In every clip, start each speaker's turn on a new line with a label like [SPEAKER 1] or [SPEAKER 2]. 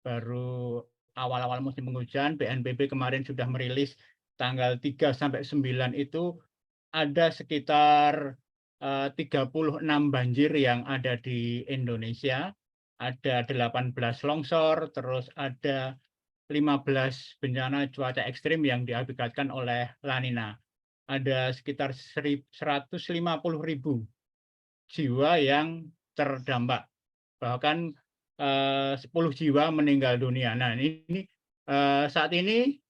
[SPEAKER 1] baru awal-awal musim penghujan. BNPB kemarin sudah merilis tanggal 3 sampai 9 itu ada sekitar 36 banjir yang ada di Indonesia. Ada 18 longsor, terus ada 15 bencana cuaca ekstrim yang diakibatkan oleh La Nina. Ada sekitar 150.000 jiwa yang terdampak. Bahkan 10 jiwa meninggal dunia. Nah, ini saat ini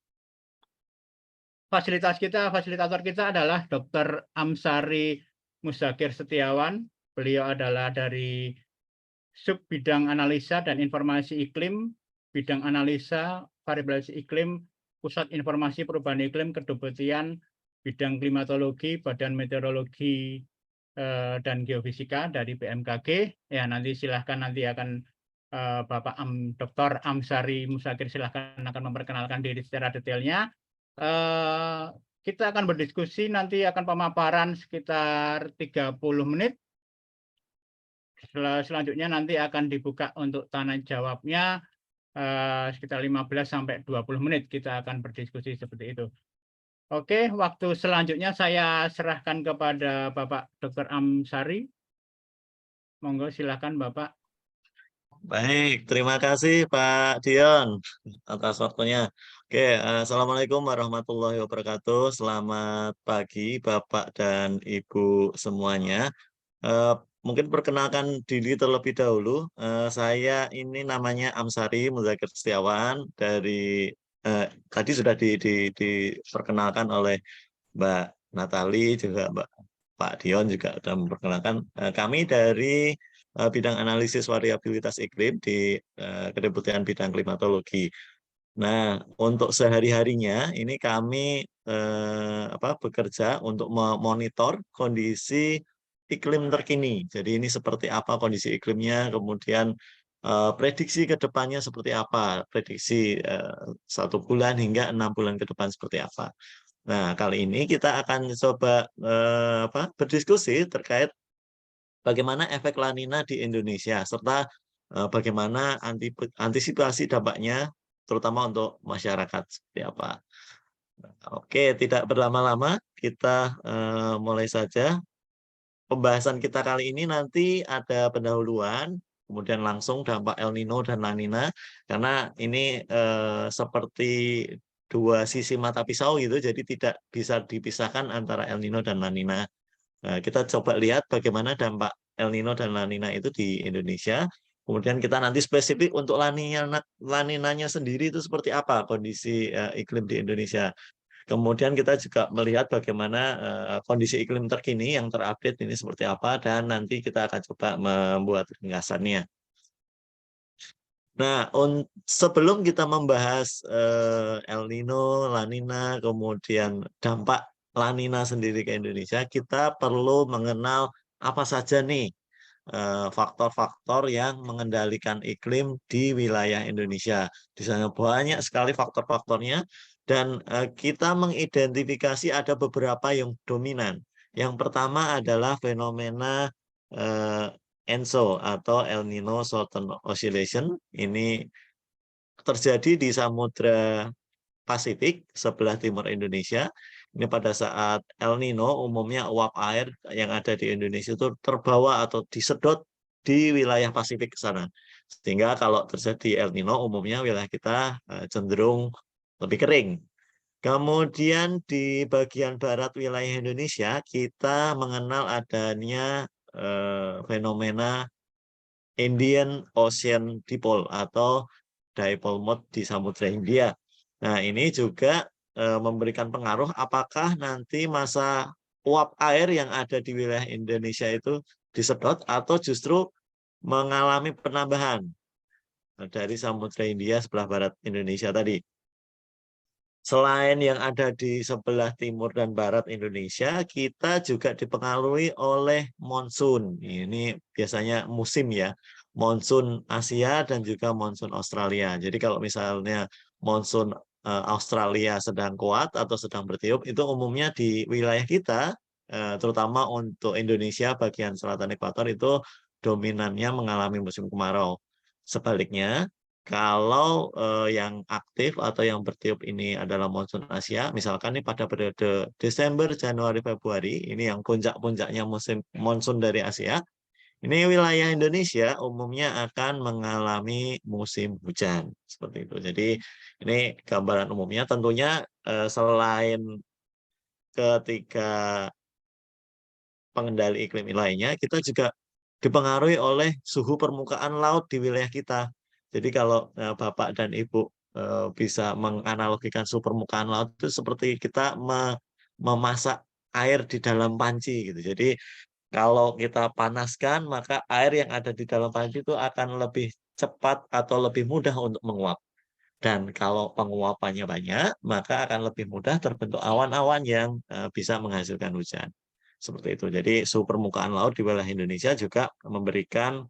[SPEAKER 1] fasilitator kita adalah Dr. Amsari Muzakir Setiawan. Beliau adalah dari sub bidang analisa dan informasi iklim, bidang analisa variabilitas iklim, Pusat Informasi Perubahan Iklim, Kedeputian Bidang Klimatologi, Badan Meteorologi dan Geofisika dari BMKG. Ya, nanti silahkan nanti akan Bapak Dr. Amsari Muzakir silahkan akan memperkenalkan diri secara detailnya. Kita akan berdiskusi, nanti akan pemaparan sekitar 30 menit. Selanjutnya nanti akan dibuka untuk tanya jawabnya sekitar 15 sampai 20 menit kita akan berdiskusi seperti itu. Oke, waktu selanjutnya saya serahkan kepada Bapak Dr. Amsari. Monggo silakan Bapak.
[SPEAKER 2] Baik, terima kasih Pak Dion atas waktunya. Oke, Assalamualaikum warahmatullahi wabarakatuh. Selamat pagi Bapak dan Ibu semuanya. Mungkin perkenalkan diri terlebih dahulu. Saya ini namanya Amsari Muzakir Setiawan dari tadi sudah diperkenalkan oleh Mbak Natali juga Pak Dion juga sudah memperkenalkan. Kami dari bidang analisis variabilitas iklim di Kedeputian Bidang Klimatologi. Nah, untuk sehari-harinya ini kami bekerja untuk memonitor kondisi iklim terkini. Jadi ini seperti apa kondisi iklimnya, kemudian prediksi ke depannya seperti apa, prediksi 1 bulan hingga 6 bulan ke depan seperti apa. Nah, kali ini kita akan coba berdiskusi terkait bagaimana efek La Nina di Indonesia, serta bagaimana antisipasi dampaknya, terutama untuk masyarakat seperti apa. Oke, tidak berlama-lama, kita mulai saja. Pembahasan kita kali ini nanti ada pendahuluan, kemudian langsung dampak El Nino dan La Nina, karena ini seperti dua sisi mata pisau gitu, jadi tidak bisa dipisahkan antara El Nino dan La Nina. Nah, kita coba lihat bagaimana dampak El Nino dan La Nina itu di Indonesia. Kemudian kita nanti spesifik untuk La Nina-nya sendiri itu seperti apa kondisi iklim di Indonesia. Kemudian kita juga melihat bagaimana kondisi iklim terkini yang terupdate ini seperti apa, dan nanti kita akan coba membuat ringkasannya. Nah, sebelum kita membahas El Nino, La Nina, kemudian dampak La Nina sendiri ke Indonesia, kita perlu mengenal apa saja nih faktor-faktor yang mengendalikan iklim di wilayah Indonesia. Di sana banyak sekali faktor-faktornya, dan kita mengidentifikasi ada beberapa yang dominan. Yang pertama adalah fenomena ENSO atau El Nino Southern Oscillation. Ini terjadi di Samudra Pasifik sebelah timur Indonesia. Ini pada saat El Nino, umumnya uap air yang ada di Indonesia itu terbawa atau disedot di wilayah Pasifik ke sana. Sehingga kalau terjadi El Nino, umumnya wilayah kita cenderung lebih kering. Kemudian di bagian barat wilayah Indonesia, kita mengenal adanya fenomena Indian Ocean Dipole atau dipole mode di Samudra Hindia. Nah, ini juga memberikan pengaruh apakah nanti masa uap air yang ada di wilayah Indonesia itu disedot atau justru mengalami penambahan dari Samudra Hindia sebelah barat Indonesia tadi. Selain yang ada di sebelah timur dan barat Indonesia, kita juga dipengaruhi oleh monsun. Ini biasanya musim ya, monsun Asia dan juga monsun Australia. Jadi kalau misalnya monsun Australia sedang kuat atau sedang bertiup, itu umumnya di wilayah kita, terutama untuk Indonesia bagian selatan ekuator itu dominannya mengalami musim kemarau. Sebaliknya, kalau yang aktif atau yang bertiup ini adalah monsun Asia, misalkan nih pada periode Desember, Januari, Februari, ini yang puncak-puncaknya musim monsun dari Asia, ini wilayah Indonesia umumnya akan mengalami musim hujan seperti itu. Jadi ini gambaran umumnya. Tentunya selain ketiga pengendali iklim lainnya, kita juga dipengaruhi oleh suhu permukaan laut di wilayah kita. Jadi kalau Bapak dan Ibu bisa menganalogikan suhu permukaan laut itu seperti kita memasak air di dalam panci gitu. Jadi kalau kita panaskan, maka air yang ada di dalam panci itu akan lebih cepat atau lebih mudah untuk menguap. Dan kalau penguapannya banyak, maka akan lebih mudah terbentuk awan-awan yang bisa menghasilkan hujan. Seperti itu. Jadi suhu permukaan laut di wilayah Indonesia juga memberikan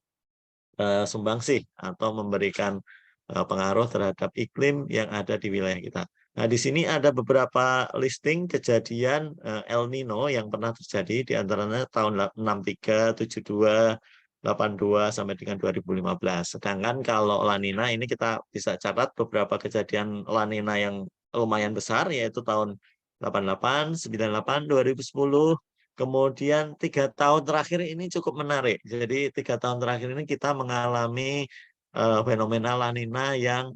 [SPEAKER 2] sumbangsih atau memberikan pengaruh terhadap iklim yang ada di wilayah kita. Nah, di sini ada beberapa listing kejadian El Nino yang pernah terjadi di antaranya tahun 63, 72, 82 sampai dengan 2015. Sedangkan kalau La Nina ini kita bisa catat beberapa kejadian La Nina yang lumayan besar yaitu tahun 88, 98, 2010. Kemudian 3 tahun terakhir ini cukup menarik. Jadi 3 tahun terakhir ini kita mengalami fenomena La Nina yang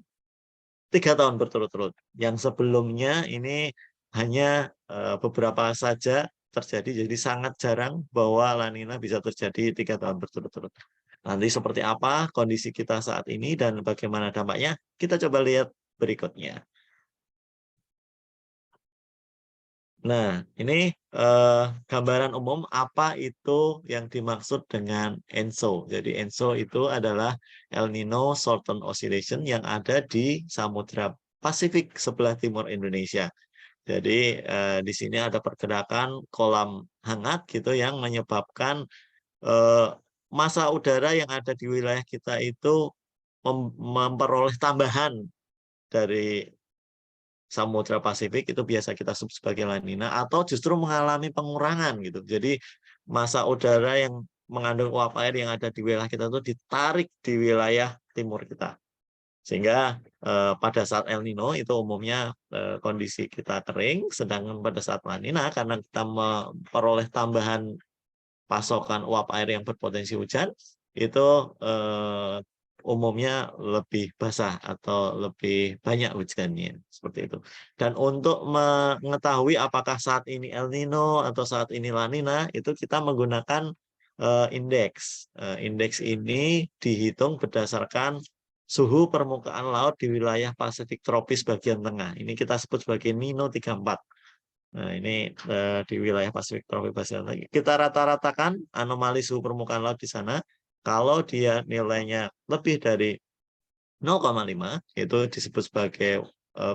[SPEAKER 2] 3 tahun berturut-turut. Yang sebelumnya ini hanya beberapa saja terjadi. Jadi sangat jarang bahwa La Nina bisa terjadi 3 tahun berturut-turut. Nanti seperti apa kondisi kita saat ini dan bagaimana dampaknya, kita coba lihat berikutnya. Nah, ini gambaran umum apa itu yang dimaksud dengan ENSO. Jadi ENSO itu adalah El Nino Southern Oscillation yang ada di Samudra Pasifik sebelah timur Indonesia. Jadi di sini ada pergerakan kolam hangat gitu yang menyebabkan eh, massa udara yang ada di wilayah kita itu memperoleh tambahan dari Samudra Pasifik itu biasa kita sebut sebagai La Nina atau justru mengalami pengurangan gitu. Jadi massa udara yang mengandung uap air yang ada di wilayah kita itu ditarik di wilayah timur kita. Sehingga pada saat El Nino itu umumnya kondisi kita kering, sedangkan pada saat La Nina karena kita memperoleh tambahan pasokan uap air yang berpotensi hujan itu umumnya lebih basah atau lebih banyak hujannya seperti itu. Dan untuk mengetahui apakah saat ini El Nino atau saat ini La Nina itu kita menggunakan indeks. Indeks ini dihitung berdasarkan suhu permukaan laut di wilayah Pasifik tropis bagian tengah. Ini kita sebut sebagai Nino 34. Nah, ini di wilayah Pasifik tropis bagian tengah. Kita rata-ratakan anomali suhu permukaan laut di sana. Kalau dia nilainya lebih dari 0,5 itu disebut sebagai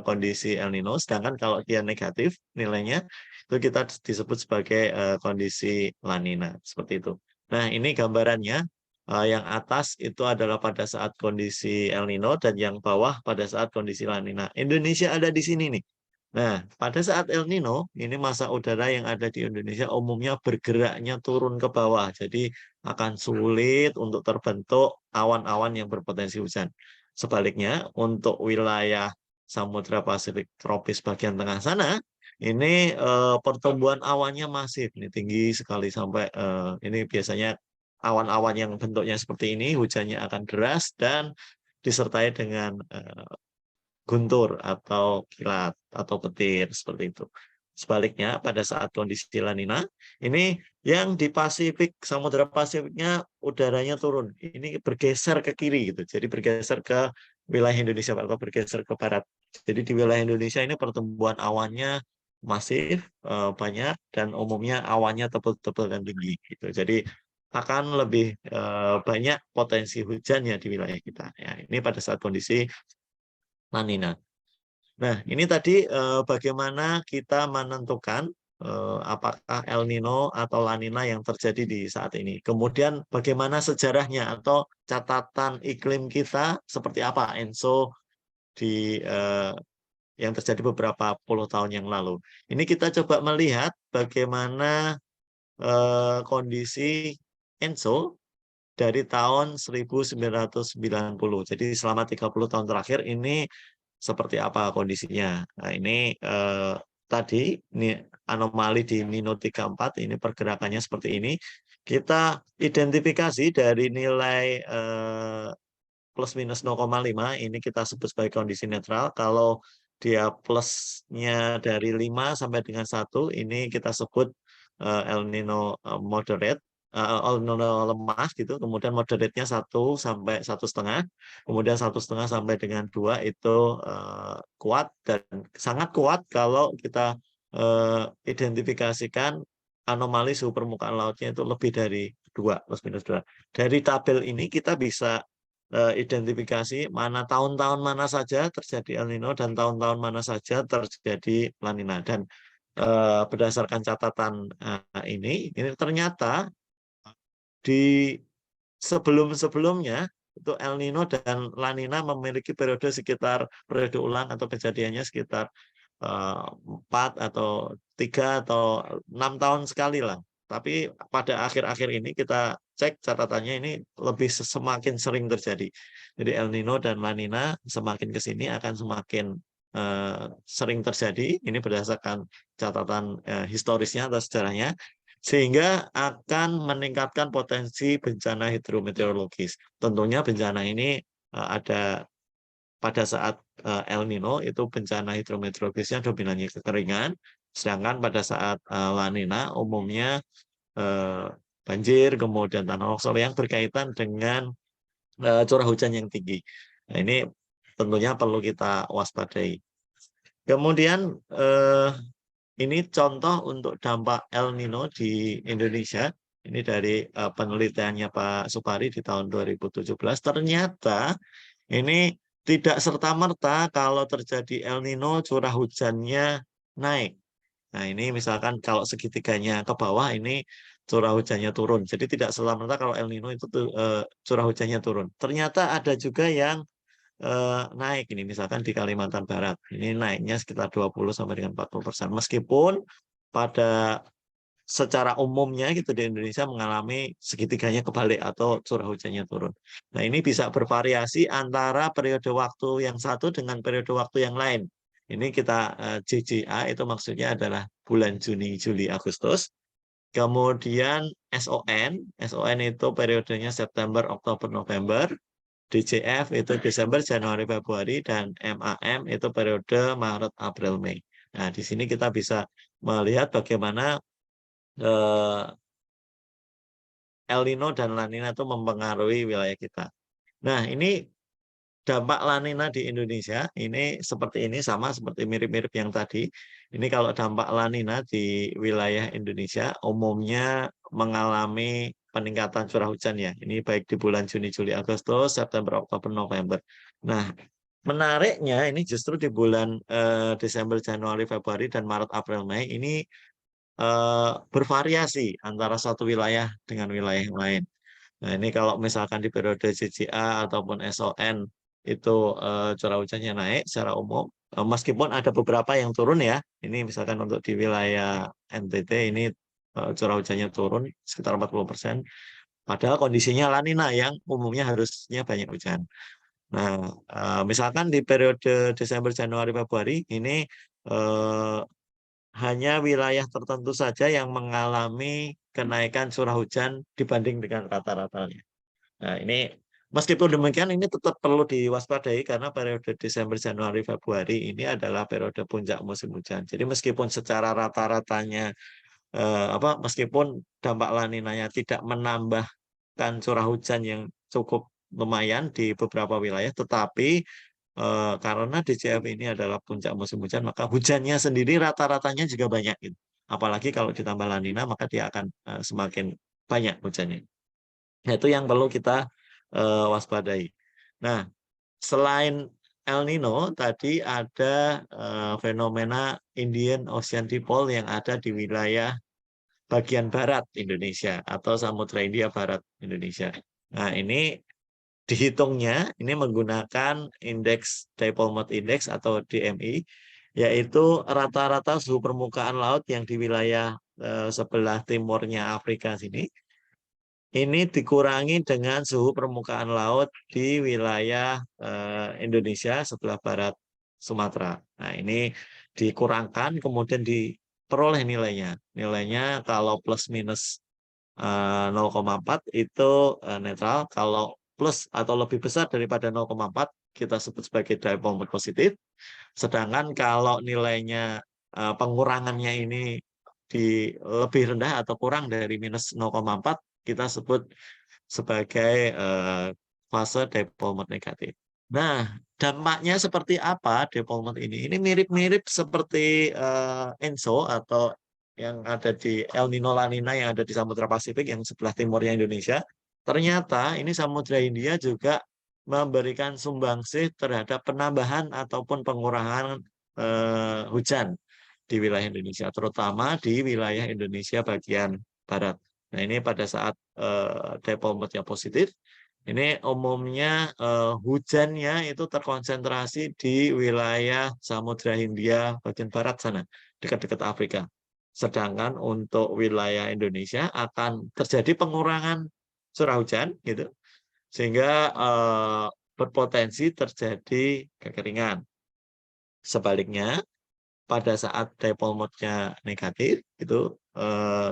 [SPEAKER 2] kondisi El Nino, sedangkan kalau dia negatif nilainya itu kita disebut sebagai kondisi La Nina, seperti itu. Nah, ini gambarannya. Yang atas itu adalah pada saat kondisi El Nino dan yang bawah pada saat kondisi La Nina. Indonesia ada di sini nih. Nah, pada saat El Nino, ini massa udara yang ada di Indonesia umumnya bergeraknya turun ke bawah. Jadi akan sulit untuk terbentuk awan-awan yang berpotensi hujan. Sebaliknya, untuk wilayah Samudra Pasifik tropis bagian tengah sana, ini pertumbuhan awannya masif, ini tinggi sekali sampai ini biasanya awan-awan yang bentuknya seperti ini, hujannya akan deras dan disertai dengan guntur atau kilat atau petir seperti itu. Sebaliknya pada saat kondisi La Nina ini yang di Pasifik Samudra Pasifiknya udaranya turun. Ini bergeser ke kiri gitu. Jadi bergeser ke wilayah Indonesia atau bergeser ke barat. Jadi di wilayah Indonesia ini pertumbuhan awannya masif banyak dan umumnya awannya tebal-tebal dan tinggi gitu. Jadi akan lebih banyak potensi hujannya di wilayah kita. Ya, ini pada saat kondisi La Nina. Nah, ini tadi bagaimana kita menentukan apakah El Nino atau La Nina yang terjadi di saat ini. Kemudian bagaimana sejarahnya atau catatan iklim kita seperti apa ENSO di yang terjadi beberapa puluh tahun yang lalu. Ini kita coba melihat bagaimana kondisi ENSO dari tahun 1990. Jadi selama 30 tahun terakhir ini seperti apa kondisinya. Nah, ini tadi ini anomali di Nino 34 ini pergerakannya seperti ini. Kita identifikasi dari nilai plus minus 0,5 ini kita sebut sebagai kondisi netral. Kalau dia plusnya dari 5 sampai dengan 1 ini kita sebut El Nino moderate, El Nino lemah gitu. Kemudian moderate-nya 1 sampai 1,5, kemudian 1,5 sampai dengan 2 itu kuat, dan sangat kuat kalau kita identifikasikan anomali suhu permukaan lautnya itu lebih dari 2 plus minus 2. Dari tabel ini kita bisa identifikasi mana tahun-tahun mana saja terjadi El Nino dan tahun-tahun mana saja terjadi La Nina. Dan berdasarkan catatan ini ternyata di sebelum-sebelumnya itu El Nino dan La Nina memiliki periode sekitar periode ulang atau kejadiannya sekitar 4 atau 3 atau 6 tahun sekali lah. Tapi pada akhir-akhir ini kita cek catatannya ini lebih semakin sering terjadi. Jadi El Nino dan La Nina semakin ke sini akan semakin sering terjadi. Ini berdasarkan catatan historisnya atau sejarahnya, sehingga akan meningkatkan potensi bencana hidrometeorologis. Tentunya bencana ini ada pada saat El Nino itu bencana hidrometeorologisnya dominannya kekeringan, sedangkan pada saat La Nina umumnya banjir, kemudian tanah longsor yang berkaitan dengan curah hujan yang tinggi. Nah, ini tentunya perlu kita waspadai. Kemudian ini contoh untuk dampak El Nino di Indonesia. Ini dari penelitiannya Pak Supari di tahun 2017. Ternyata ini tidak serta-merta kalau terjadi El Nino curah hujannya naik. Nah, ini misalkan kalau segitiganya ke bawah ini curah hujannya turun. Jadi tidak serta-merta kalau El Nino itu curah hujannya turun. Ternyata ada juga yang naik ini, misalkan di Kalimantan Barat. Ini naiknya sekitar 20 sampai dengan 40%. Meskipun pada secara umumnya gitu di Indonesia mengalami segitiganya kebalik atau curah hujannya turun. Nah, ini bisa bervariasi antara periode waktu yang satu dengan periode waktu yang lain. Ini kita JJA itu maksudnya adalah bulan Juni, Juli, Agustus. Kemudian SON itu periodenya September, Oktober, November. DJF itu Desember, Januari, Februari, dan MAM itu periode Maret, April, Mei. Nah, di sini kita bisa melihat bagaimana El Nino dan La Nina itu mempengaruhi wilayah kita. Nah, ini dampak La Nina di Indonesia, ini seperti ini, sama seperti mirip-mirip yang tadi. Ini kalau dampak La Nina di wilayah Indonesia, umumnya mengalami peningkatan curah hujan ya. Ini baik di bulan Juni, Juli, Agustus, September, Oktober, November. Nah, menariknya ini justru di bulan Desember, Januari, Februari, dan Maret, April, Mei, ini bervariasi antara satu wilayah dengan wilayah yang lain. Nah, ini kalau misalkan di periode JJA ataupun SON itu curah hujannya naik secara umum, meskipun ada beberapa yang turun ya. Ini misalkan untuk di wilayah NTT ini curah hujannya turun sekitar 40%. Padahal kondisinya La Nina yang umumnya harusnya banyak hujan. Nah, misalkan di periode Desember, Januari, Februari ini hanya wilayah tertentu saja yang mengalami kenaikan curah hujan dibanding dengan rata-ratanya. Nah, ini meskipun demikian ini tetap perlu diwaspadai karena periode Desember, Januari, Februari ini adalah periode puncak musim hujan. Jadi meskipun secara rata-ratanya meskipun dampak La Ninanya tidak menambahkan curah hujan yang cukup lumayan di beberapa wilayah, tetapi karena DJF ini adalah puncak musim hujan, maka hujannya sendiri rata-ratanya juga banyak gitu. Apalagi kalau ditambah La Nina, maka dia akan semakin banyak hujannya. Nah, itu yang perlu kita waspadai. Nah, selain El Nino, tadi ada fenomena Indian Ocean Dipole yang ada di wilayah bagian barat Indonesia atau Samudra Hindia Barat Indonesia. Nah, ini dihitungnya ini menggunakan indeks Dipole Mode Index atau DMI, yaitu rata-rata suhu permukaan laut yang di wilayah sebelah timurnya Afrika sini ini dikurangi dengan suhu permukaan laut di wilayah Indonesia sebelah barat Sumatera. Nah, ini dikurangkan kemudian diperoleh nilainya. Nilainya kalau plus minus 0,4 itu netral, kalau plus atau lebih besar daripada 0,4 kita sebut sebagai dipole moment positif. Sedangkan kalau nilainya pengurangannya ini lebih rendah atau kurang dari minus 0,4 kita sebut sebagai fase dipole moment negatif. Nah, dampaknya seperti apa dipole moment ini? Ini mirip-mirip seperti ENSO atau yang ada di El Nino La Nina yang ada di Samudra Pasifik yang sebelah timurnya Indonesia. Ternyata ini Samudra Hindia juga memberikan sumbangsih terhadap penambahan ataupun pengurangan hujan di wilayah Indonesia, terutama di wilayah Indonesia bagian barat. Nah, ini pada saat dipole momentnya positif, ini umumnya hujannya itu terkonsentrasi di wilayah Samudra Hindia bagian barat sana, dekat-dekat Afrika. Sedangkan untuk wilayah Indonesia akan terjadi pengurangan curah hujan, gitu, sehingga berpotensi terjadi kekeringan. Sebaliknya, pada saat dipole momentnya negatif, itu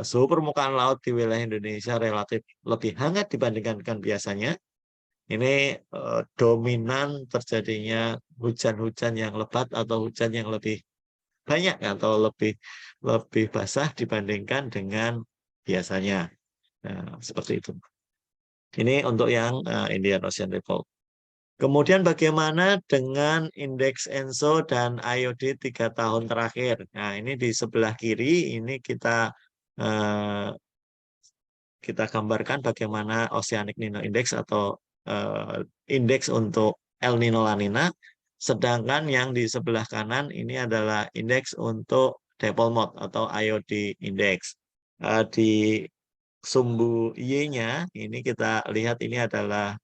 [SPEAKER 2] suhu permukaan laut di wilayah Indonesia relatif lebih hangat dibandingkan dengan biasanya. Ini dominan terjadinya hujan-hujan yang lebat atau hujan yang lebih banyak atau lebih basah dibandingkan dengan biasanya. Nah, seperti itu. Ini untuk yang Indian Ocean Dipole. Kemudian bagaimana dengan indeks ENSO dan IOD 3 tahun terakhir? Nah, ini di sebelah kiri ini eh, kita gambarkan bagaimana Oceanic Nino Index atau indeks untuk El Nino La Nina. Sedangkan yang di sebelah kanan ini adalah indeks untuk dipole mode atau IOD index. Di sumbu Y-nya ini kita lihat ini adalah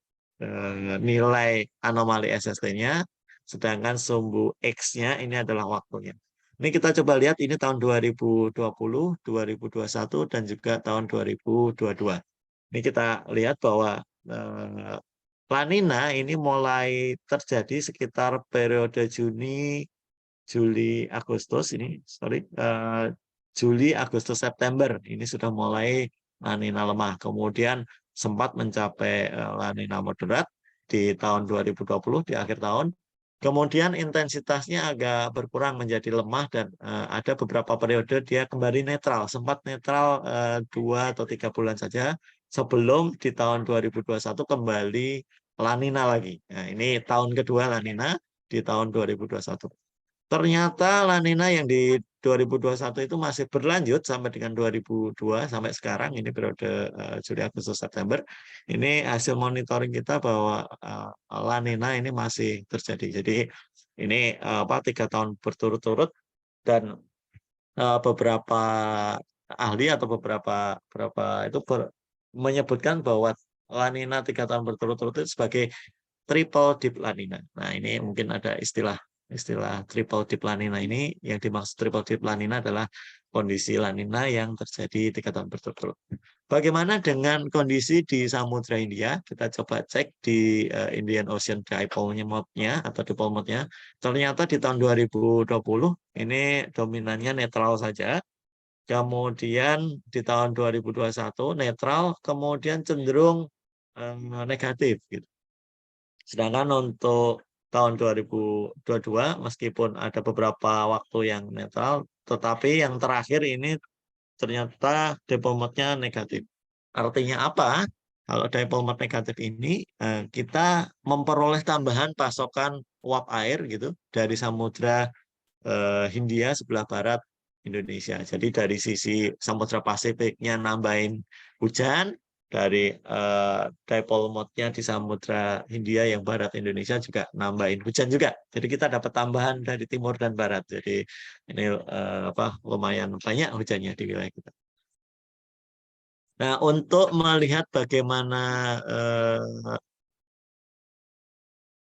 [SPEAKER 2] nilai anomali SST-nya, sedangkan sumbu X-nya ini adalah waktunya. Ini kita coba lihat ini tahun 2020, 2021, dan juga tahun 2022. Ini kita lihat bahwa La Nina ini mulai terjadi sekitar periode Juni, Juli, Agustus ini, Juli, Agustus, September ini sudah mulai La Nina lemah. Kemudian sempat mencapai La Nina moderat di tahun 2020 di akhir tahun. Kemudian intensitasnya agak berkurang menjadi lemah dan ada beberapa periode dia kembali netral, sempat netral 2 atau 3 bulan saja sebelum di tahun 2021 kembali La Nina lagi. Nah, ini tahun kedua La Nina di tahun 2021. Ternyata La Nina yang di 2021 itu masih berlanjut sampai dengan 2002 sampai sekarang ini periode Juli, Agustus, September. Ini hasil monitoring kita bahwa La Nina ini masih terjadi. Jadi ini 3 tahun berturut-turut dan beberapa ahli atau beberapa itu menyebutkan bahwa La Nina 3 tahun berturut-turut itu sebagai triple deep La Nina. Nah, ini mungkin ada istilah triple deep La Nina ini. Yang dimaksud triple deep La Nina adalah kondisi La Nina yang terjadi 3 tahun berturut-turut. Bagaimana dengan kondisi di Samudra Hindia? Kita coba cek di Indian Ocean Dipole Mode-nya atau Dipole Mode-nya. Ternyata di tahun 2020 ini dominannya netral saja. Kemudian di tahun 2021 netral, kemudian cenderung negatif gitu. Sedangkan untuk tahun 2022 meskipun ada beberapa waktu yang netral, tetapi yang terakhir ini ternyata dipole mode-nya negatif. Artinya apa? Kalau dipole mode negatif ini kita memperoleh tambahan pasokan uap air gitu dari Samudra Hindia sebelah barat Indonesia. Jadi dari sisi Samudra Pasifiknya nambahin hujan, dari dipole mode-nya di Samudra Hindia yang barat Indonesia juga nambahin hujan juga. Jadi kita dapat tambahan dari timur dan barat. Jadi ini lumayan banyak hujannya di wilayah kita. Nah, untuk melihat bagaimana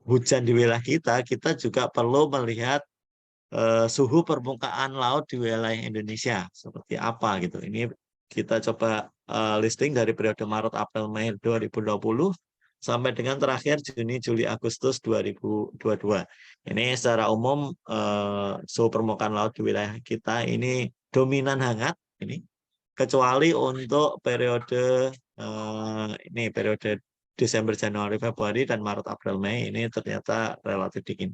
[SPEAKER 2] hujan di wilayah kita juga perlu melihat suhu permukaan laut di wilayah Indonesia seperti apa gitu. Ini kita coba listing dari periode Maret, April, Mei 2020 sampai dengan terakhir Juni, Juli, Agustus 2022. Ini secara umum suhu permukaan laut di wilayah kita ini dominan hangat ini, kecuali untuk periode ini periode Desember, Januari, Februari, dan Maret, April, Mei ini ternyata relatif dingin.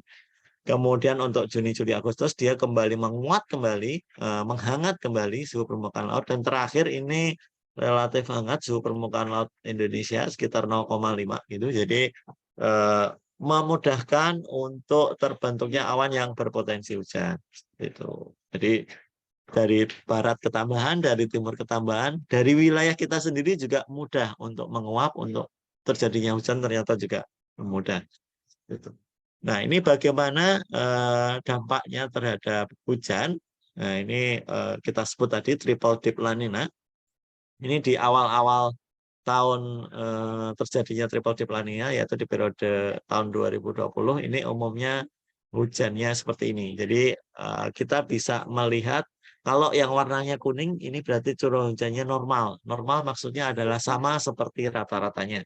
[SPEAKER 2] Kemudian untuk Juni, Juli, Agustus dia kembali menguat kembali, menghangat kembali suhu permukaan laut, dan terakhir ini relatif hangat suhu permukaan laut Indonesia sekitar 0,5 gitu. Jadi memudahkan untuk terbentuknya awan yang berpotensi hujan gitu. Jadi dari barat ke tambahan, dari timur ke tambahan, dari wilayah kita sendiri juga mudah untuk menguap, untuk terjadinya hujan ternyata juga mudah gitu. Nah, ini bagaimana dampaknya terhadap hujan. Nah, ini kita sebut tadi triple dip La Nina. Ini di awal-awal tahun terjadinya triple dip La Nina, yaitu di periode tahun 2020, ini umumnya hujannya seperti ini. Jadi kita bisa melihat kalau yang warnanya kuning ini berarti curah hujannya normal. Normal maksudnya adalah sama seperti rata-ratanya.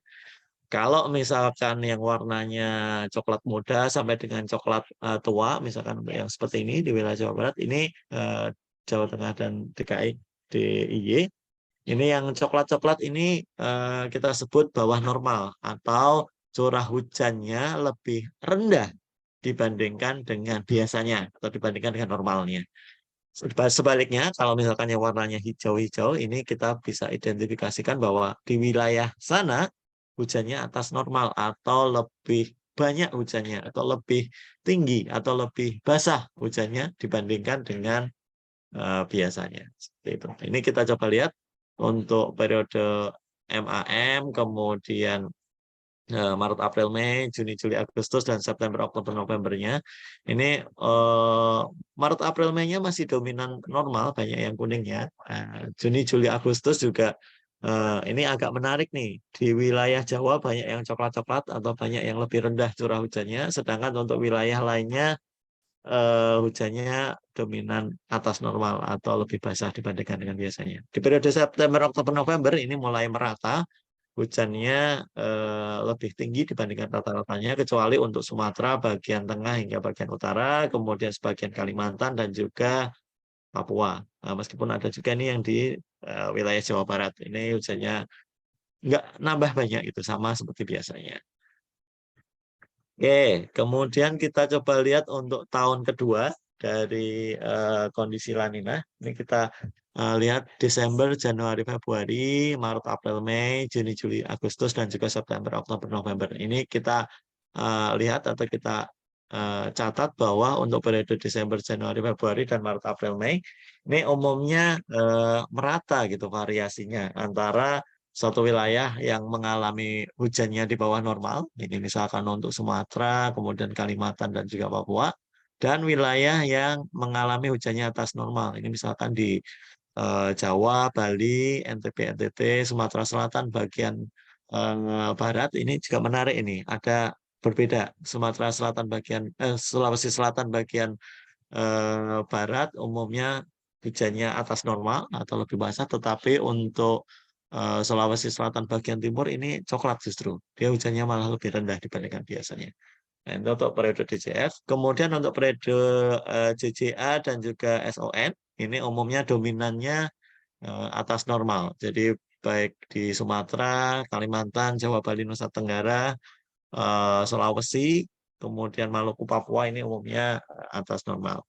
[SPEAKER 2] Kalau misalkan yang warnanya coklat muda sampai dengan coklat tua, misalkan yang seperti ini di wilayah Jawa Barat, ini Jawa Tengah dan DKI, DIY, ini yang coklat-coklat ini kita sebut bawah normal atau curah hujannya lebih rendah dibandingkan dengan biasanya atau dibandingkan dengan normalnya. Sebaliknya, kalau misalkan yang warnanya hijau-hijau, ini kita bisa identifikasikan bahwa di wilayah sana hujannya atas normal atau lebih banyak hujannya atau lebih tinggi atau lebih basah hujannya dibandingkan dengan biasanya. Seperti itu. Ini kita coba lihat untuk periode MAM, kemudian Maret, April, Mei, Juni, Juli, Agustus, dan September, Oktober, Novembernya. Ini Maret, April, Mei-nya masih dominan normal, banyak yang kuning ya. Juni, Juli, Agustus juga ini agak menarik nih. Di wilayah Jawa banyak yang coklat-coklat atau banyak yang lebih rendah curah hujannya, sedangkan untuk wilayah lainnya hujannya dominan atas normal atau lebih basah dibandingkan dengan biasanya. Di periode September, Oktober, November ini mulai merata, hujannya lebih tinggi dibandingkan rata-ratanya, kecuali untuk Sumatera bagian tengah hingga bagian utara, kemudian sebagian Kalimantan dan juga Papua. Nah, meskipun ada juga nih yang di wilayah Jawa Barat, ini hujannya nggak nambah banyak, itu sama seperti biasanya. Oke, kemudian kita coba lihat untuk tahun kedua dari kondisi La Nina. Ini kita lihat Desember, Januari, Februari, Maret, April, Mei, Juni, Juli, Agustus, dan juga September, Oktober, November. Ini kita lihat atau kita catat bahwa untuk periode Desember, Januari, Februari, dan Maret, April, Mei, ini umumnya merata gitu variasinya antara suatu wilayah yang mengalami hujannya di bawah normal, ini misalkan untuk Sumatera, kemudian Kalimantan, dan juga Papua, dan wilayah yang mengalami hujannya atas normal, ini misalkan di Jawa, Bali, NTB, NTT, Sumatera Selatan, bagian barat, ini juga menarik ini, ada berbeda. Sumatera Selatan bagian, Sulawesi Selatan bagian barat umumnya hujannya atas normal atau lebih basah, tetapi untuk Sulawesi Selatan bagian timur ini coklat justru. Dia hujannya malah lebih rendah dibandingkan biasanya. Nah, itu untuk periode DJF. Kemudian untuk periode JJA dan juga SON, ini umumnya dominannya atas normal. Jadi baik di Sumatera, Kalimantan, Jawa, Bali, Nusa Tenggara, Sulawesi, kemudian Maluku, Papua ini umumnya atas normal.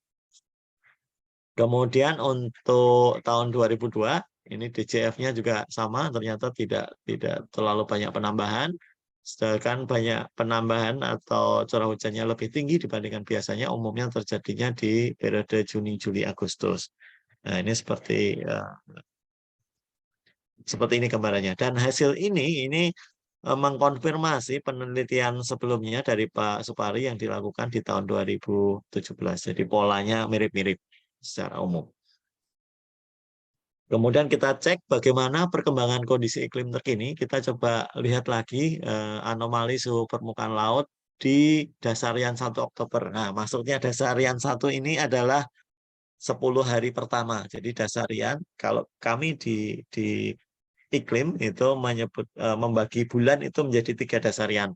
[SPEAKER 2] Kemudian untuk tahun 2002 ini DJF-nya juga sama, ternyata tidak terlalu banyak penambahan, sedangkan banyak penambahan atau curah hujannya lebih tinggi dibandingkan biasanya, umumnya terjadinya di periode Juni, Juli, Agustus. Nah, ini seperti ini gambarannya. Dan hasil ini mengkonfirmasi penelitian sebelumnya dari Pak Supari yang dilakukan di tahun 2017. Jadi polanya mirip-mirip secara umum. Kemudian kita cek bagaimana perkembangan kondisi iklim terkini. Kita coba lihat lagi anomali suhu permukaan laut di dasarian 1 Oktober. Nah, maksudnya dasarian 1 ini adalah 10 hari pertama. Jadi dasarian, kalau kami di iklim itu membagi bulan itu menjadi 3 dasarian.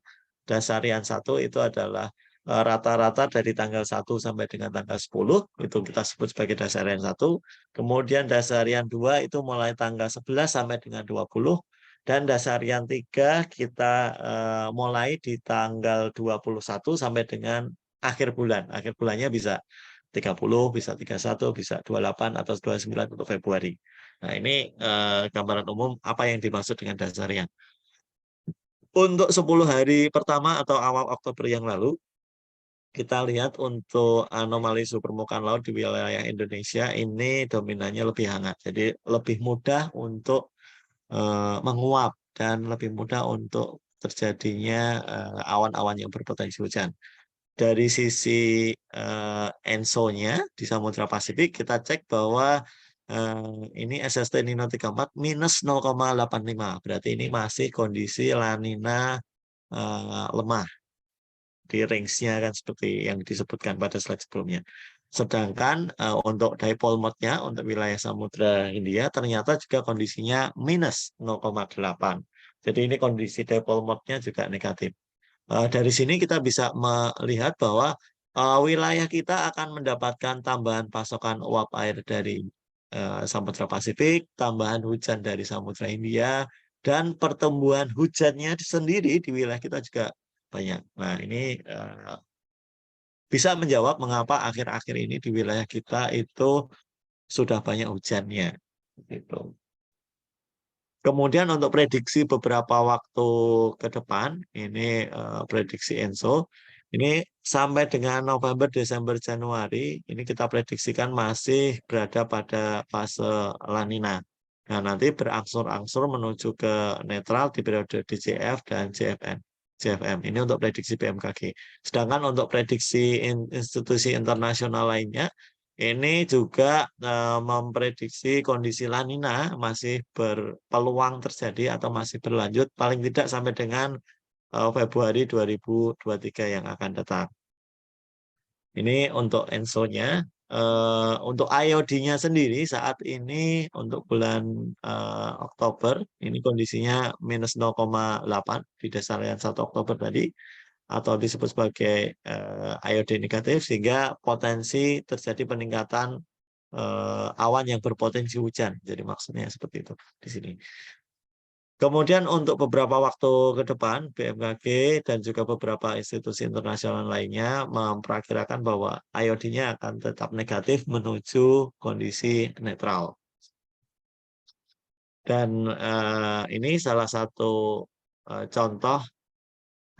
[SPEAKER 2] Dasarian 1 itu adalah rata-rata dari tanggal 1 sampai dengan tanggal 10, itu kita sebut sebagai dasarian 1. Kemudian dasarian 2 itu mulai tanggal 11 sampai dengan 20, dan dasarian 3 kita mulai di tanggal 21 sampai dengan akhir bulan. Akhir bulannya bisa 30, bisa 31, bisa 28 atau 29 untuk Februari. Nah, ini gambaran umum apa yang dimaksud dengan dasarian. Untuk 10 hari pertama atau awal Oktober yang lalu, kita lihat untuk anomali suhu permukaan laut di wilayah Indonesia ini dominannya lebih hangat. Jadi lebih mudah untuk menguap dan lebih mudah untuk terjadinya awan-awan yang berpotensi hujan. Dari sisi ENSO-nya di Samudra Pasifik, kita cek bahwa ini SST Nino 34 minus 0,85. Berarti ini masih kondisi La Nina lemah. Di range-nya kan seperti yang disebutkan pada slide sebelumnya. Sedangkan untuk dipole mode-nya untuk wilayah Samudra Hindia ternyata juga kondisinya minus 0,8. Jadi ini kondisi dipole mode-nya juga negatif. Dari sini kita bisa melihat bahwa wilayah kita akan mendapatkan tambahan pasokan uap air dari Samudra Pasifik, tambahan hujan dari Samudra Hindia, dan pertumbuhan hujannya sendiri di wilayah kita juga banyak. Nah, ini bisa menjawab mengapa akhir-akhir ini di wilayah kita itu sudah banyak hujannya. Gitu. Kemudian untuk prediksi beberapa waktu ke depan, ini prediksi ENSO, ini sampai dengan November, Desember, Januari, ini kita prediksikan masih berada pada fase La Nina. Nah, nanti berangsur-angsur menuju ke netral di periode DJF dan JFM. Ini untuk prediksi BMKG. Sedangkan untuk prediksi institusi internasional lainnya, ini juga memprediksi kondisi La Nina masih berpeluang terjadi atau masih berlanjut paling tidak sampai dengan Februari 2023 yang akan datang. Ini untuk ENSO-nya. Untuk IOD-nya sendiri saat ini untuk bulan Oktober, ini kondisinya minus 0,8 di dasarian 1 Oktober tadi, atau disebut sebagai IOD negatif, sehingga potensi terjadi peningkatan awan yang berpotensi hujan. Jadi maksudnya seperti itu di sini. Kemudian untuk beberapa waktu ke depan, BMKG dan juga beberapa institusi internasional lainnya memperkirakan bahwa IOD-nya akan tetap negatif menuju kondisi netral. Dan ini salah satu contoh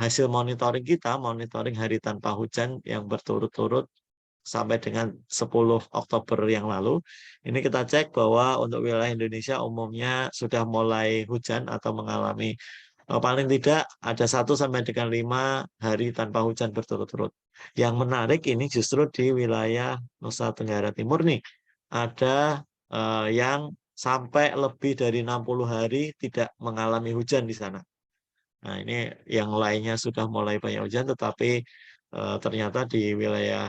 [SPEAKER 2] hasil monitoring kita, monitoring hari tanpa hujan yang berturut-turut sampai dengan 10 Oktober yang lalu. Ini kita cek bahwa untuk wilayah Indonesia umumnya sudah mulai hujan atau mengalami paling tidak ada 1 sampai dengan 5 hari tanpa hujan berturut-turut. Yang menarik ini justru di wilayah Nusa Tenggara Timur nih. Ada yang sampai lebih dari 60 hari tidak mengalami hujan di sana. Nah, ini yang lainnya sudah mulai banyak hujan, tetapi ternyata di wilayah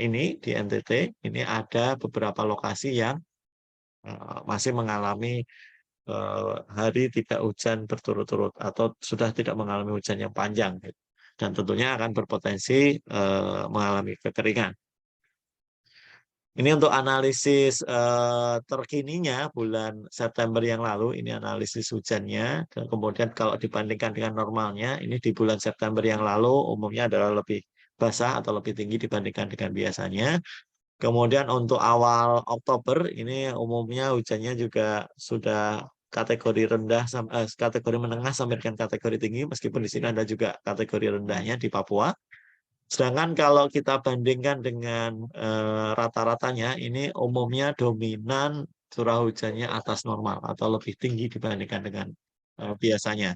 [SPEAKER 2] ini di NTT ini ada beberapa lokasi yang masih mengalami hari tidak hujan berturut-turut atau sudah tidak mengalami hujan yang panjang, gitu. Dan tentunya akan berpotensi mengalami kekeringan. Ini untuk analisis terkininya bulan September yang lalu, ini analisis hujannya, dan kemudian kalau dibandingkan dengan normalnya, ini di bulan September yang lalu umumnya adalah lebih basah atau lebih tinggi dibandingkan dengan biasanya. Kemudian untuk awal Oktober ini umumnya hujannya juga sudah kategori rendah, kategori menengah sampai dengan kategori tinggi, meskipun di sini ada juga kategori rendahnya di Papua. Sedangkan kalau kita bandingkan dengan rata-ratanya, ini umumnya dominan curah hujannya atas normal atau lebih tinggi dibandingkan dengan biasanya.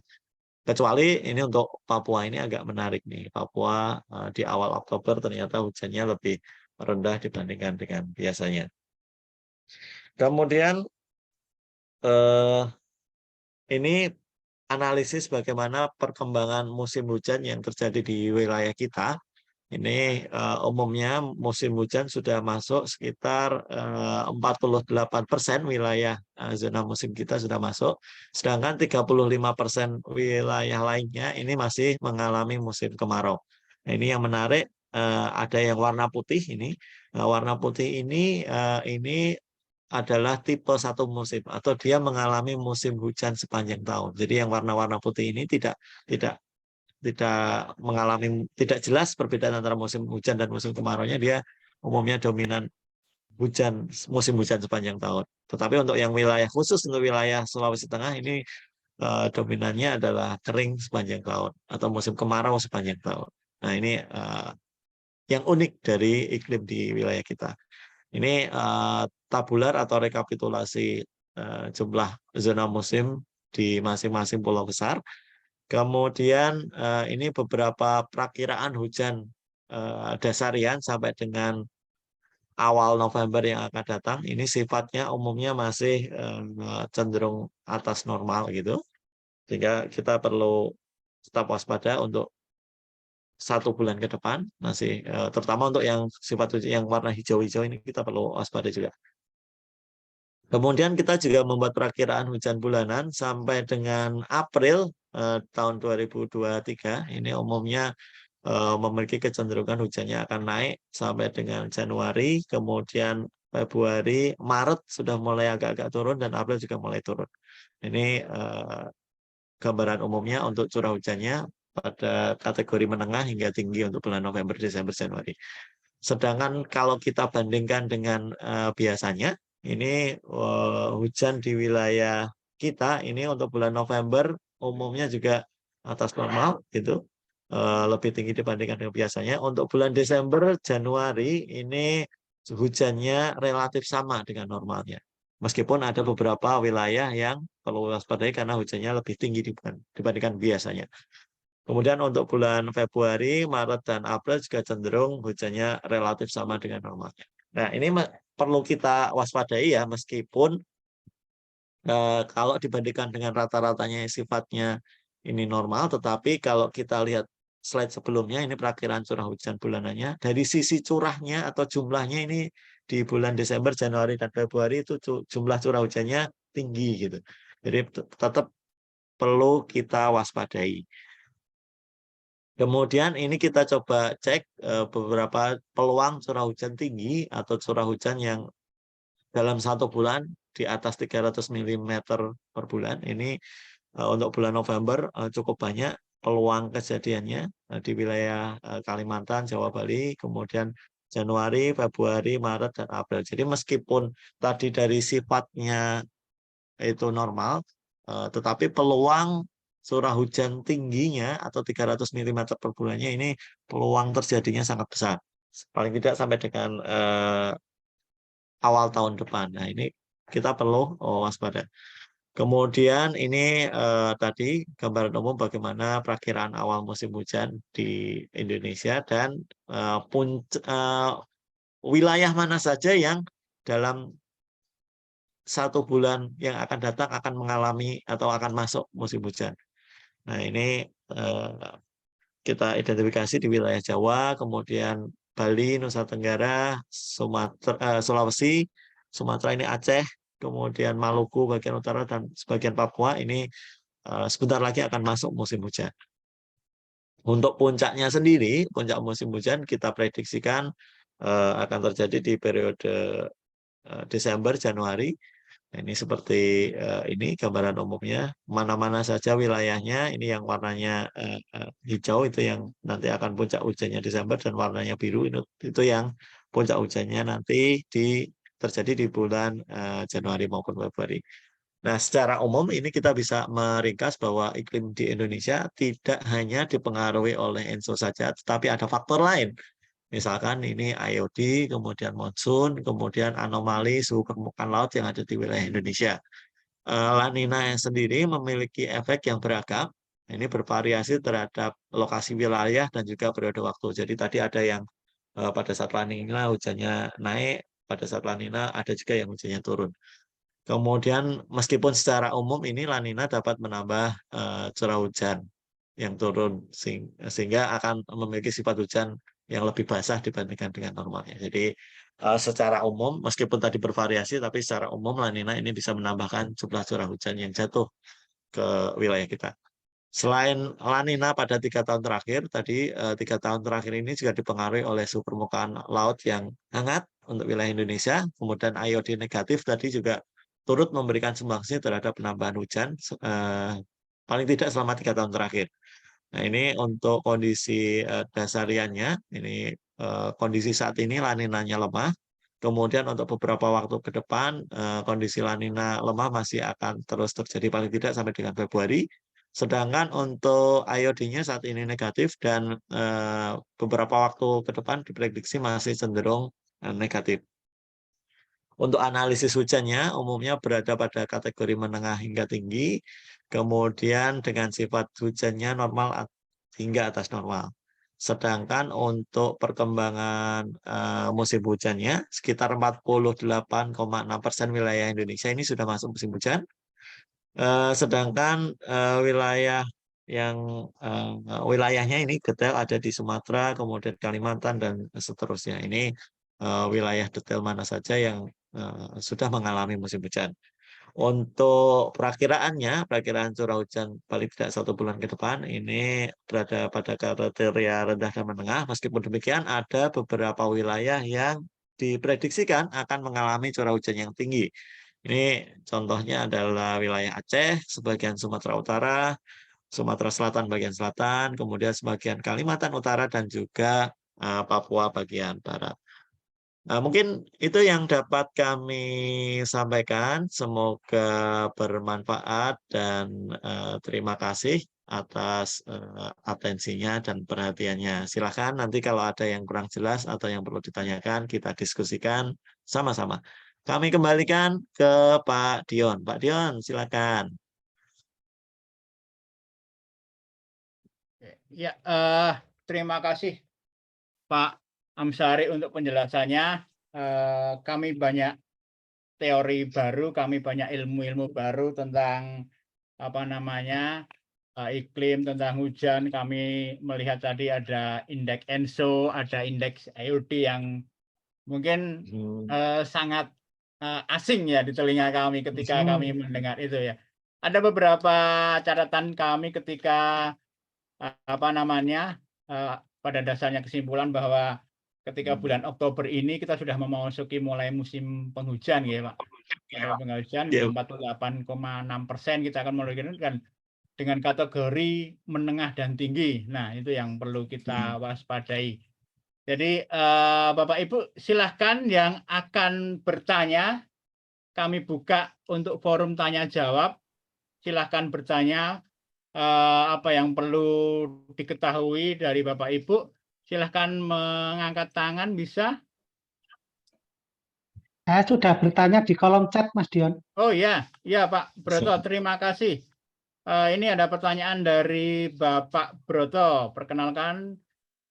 [SPEAKER 2] Kecuali ini untuk Papua ini agak menarik nih. Papua di awal Oktober ternyata hujannya lebih rendah dibandingkan dengan biasanya. Kemudian ini analisis bagaimana perkembangan musim hujan yang terjadi di wilayah kita. Ini umumnya musim hujan sudah masuk sekitar 48% wilayah zona musim kita sudah masuk, sedangkan 35% wilayah lainnya ini masih mengalami musim kemarau. Nah, ini yang menarik, ada yang warna putih ini. Warna putih ini adalah tipe satu musim atau dia mengalami musim hujan sepanjang tahun. Jadi yang warna-warna putih ini tidak tidak mengalami tidak jelas perbedaan antara musim hujan dan musim kemarau-nya, dia umumnya dominan musim hujan sepanjang tahun. Tetapi untuk yang wilayah khusus untuk wilayah Sulawesi Tengah ini dominannya adalah kering sepanjang tahun atau musim kemarau sepanjang tahun. Nah, ini yang unik dari iklim di wilayah kita. Ini tabular atau rekapitulasi jumlah zona musim di masing-masing pulau besar. Kemudian ini beberapa perakiraan hujan dasarian sampai dengan awal November yang akan datang. Ini sifatnya umumnya masih cenderung atas normal gitu. Sehingga kita perlu tetap waspada untuk 1 bulan ke depan. Masih terutama untuk yang sifat hujan yang warna hijau-hijau ini kita perlu waspada juga. Kemudian kita juga membuat perakiraan hujan bulanan sampai dengan April tahun 2023. Ini umumnya memiliki kecenderungan hujannya akan naik sampai dengan Januari, kemudian Februari, Maret sudah mulai agak-agak turun, dan April juga mulai turun. Ini gambaran umumnya untuk curah hujannya pada kategori menengah hingga tinggi untuk bulan November, Desember, Januari. Sedangkan kalau kita bandingkan dengan biasanya, ini hujan di wilayah kita ini untuk bulan November umumnya juga atas normal gitu, lebih tinggi dibandingkan dengan biasanya. Untuk bulan Desember, Januari ini hujannya relatif sama dengan normalnya. Meskipun ada beberapa wilayah yang perlu waspadai karena hujannya lebih tinggi dibandingkan biasanya. Kemudian untuk bulan Februari, Maret, dan April juga cenderung hujannya relatif sama dengan normalnya. Nah, ini perlu kita waspadai ya, meskipun kalau dibandingkan dengan rata-ratanya sifatnya ini normal, tetapi kalau kita lihat slide sebelumnya, ini perakiraan curah hujan bulanannya, dari sisi curahnya atau jumlahnya ini di bulan Desember, Januari, dan Februari itu jumlah curah hujannya tinggi gitu. Jadi tetap perlu kita waspadai. Kemudian ini kita coba cek beberapa peluang curah hujan tinggi atau curah hujan yang dalam 1 bulan di atas 300 mm per bulan. Ini untuk bulan November cukup banyak peluang kejadiannya di wilayah Kalimantan, Jawa, Bali, kemudian Januari, Februari, Maret, dan April. Jadi meskipun tadi dari sifatnya itu normal, tetapi peluang curah hujan tingginya atau 300 mm per bulannya ini peluang terjadinya sangat besar. Paling tidak sampai dengan awal tahun depan. Nah, ini kita perlu waspada. Kemudian ini tadi gambaran umum bagaimana perakiraan awal musim hujan di Indonesia dan wilayah mana saja yang dalam 1 bulan yang akan datang akan mengalami atau akan masuk musim hujan. Nah, ini kita identifikasi di wilayah Jawa, kemudian Bali, Nusa Tenggara, Sulawesi, Sumatera ini Aceh, kemudian Maluku bagian utara, dan sebagian Papua ini sebentar lagi akan masuk musim hujan. Untuk puncaknya sendiri, puncak musim hujan kita prediksikan akan terjadi di periode Desember, Januari. Ini seperti ini gambaran umumnya, mana-mana saja wilayahnya. Ini yang warnanya hijau itu yang nanti akan puncak hujannya Desember, dan warnanya biru itu yang puncak hujannya nanti terjadi di bulan Januari maupun Februari. Nah, secara umum ini kita bisa meringkas bahwa iklim di Indonesia tidak hanya dipengaruhi oleh ENSO saja, tetapi ada faktor lain. Misalkan ini IOD, kemudian monsun, kemudian anomali suhu permukaan laut yang ada di wilayah Indonesia. La Nina sendiri memiliki efek yang beragam. Ini bervariasi terhadap lokasi wilayah dan juga periode waktu. Jadi tadi ada yang pada saat La Nina hujannya naik, pada saat La Nina ada juga yang hujannya turun. Kemudian meskipun secara umum ini La Nina dapat menambah curah hujan yang turun sehingga akan memiliki sifat hujan yang lebih basah dibandingkan dengan normalnya. Jadi secara umum, meskipun tadi bervariasi, tapi secara umum La Nina ini bisa menambahkan jumlah curah hujan yang jatuh ke wilayah kita. Selain La Nina pada 3 tahun terakhir, tadi 3 tahun terakhir ini juga dipengaruhi oleh suhu permukaan laut yang hangat untuk wilayah Indonesia. Kemudian IOD negatif tadi juga turut memberikan sumbangsi terhadap penambahan hujan, paling tidak selama 3 tahun terakhir. Nah, ini untuk kondisi dasariannya, ini kondisi saat ini La Ninanya lemah. Kemudian untuk beberapa waktu ke depan, kondisi La Nina lemah masih akan terus terjadi paling tidak sampai dengan Februari. Sedangkan untuk IOD-nya saat ini negatif dan beberapa waktu ke depan diprediksi masih cenderung negatif. Untuk analisis hujannya umumnya berada pada kategori menengah hingga tinggi, kemudian dengan sifat hujannya normal hingga atas normal. Sedangkan untuk perkembangan musim hujannya sekitar 48,6% wilayah Indonesia ini sudah masuk musim hujan. Sedangkan wilayah yang wilayahnya ini detail ada di Sumatera, kemudian Kalimantan dan seterusnya. Ini wilayah detail mana saja yang sudah mengalami musim hujan. Untuk perakiraan curah hujan paling tidak 1 bulan ke depan ini berada pada kriteria rendah dan menengah. Meskipun demikian, ada beberapa wilayah yang diprediksikan akan mengalami curah hujan yang tinggi. Ini contohnya adalah wilayah Aceh, sebagian Sumatera Utara, Sumatera Selatan bagian selatan, kemudian sebagian Kalimantan Utara dan juga Papua bagian barat. Nah, mungkin itu yang dapat kami sampaikan. Semoga bermanfaat dan terima kasih atas atensinya dan perhatiannya. Silakan nanti kalau ada yang kurang jelas atau yang perlu ditanyakan, kita diskusikan sama-sama. Kami kembalikan ke Pak Dion. Pak Dion, silakan.
[SPEAKER 1] Ya, terima kasih Pak Amsari untuk penjelasannya. Kami banyak teori baru, kami banyak ilmu-ilmu baru tentang apa namanya iklim, tentang hujan. Kami melihat tadi ada indeks ENSO, ada indeks IOD yang mungkin sangat asing ya di telinga kami ketika kami mendengar itu ya. Ada beberapa catatan kami ketika apa namanya pada dasarnya kesimpulan bahwa ketika bulan Oktober ini kita sudah memasuki mulai musim penghujan ya Pak. Pada penghujan di 48,6% kita akan menurunkan dengan kategori menengah dan tinggi. Nah, itu yang perlu kita waspadai. Jadi Bapak Ibu silahkan yang akan bertanya, kami buka untuk forum tanya jawab. Silahkan bertanya apa yang perlu diketahui dari Bapak Ibu. Silahkan mengangkat tangan bisa.
[SPEAKER 3] Saya sudah bertanya di kolom chat, Mas Dion.
[SPEAKER 1] Oh ya, ya Pak Broto, terima kasih. Ini ada pertanyaan dari Bapak Broto. Perkenalkan,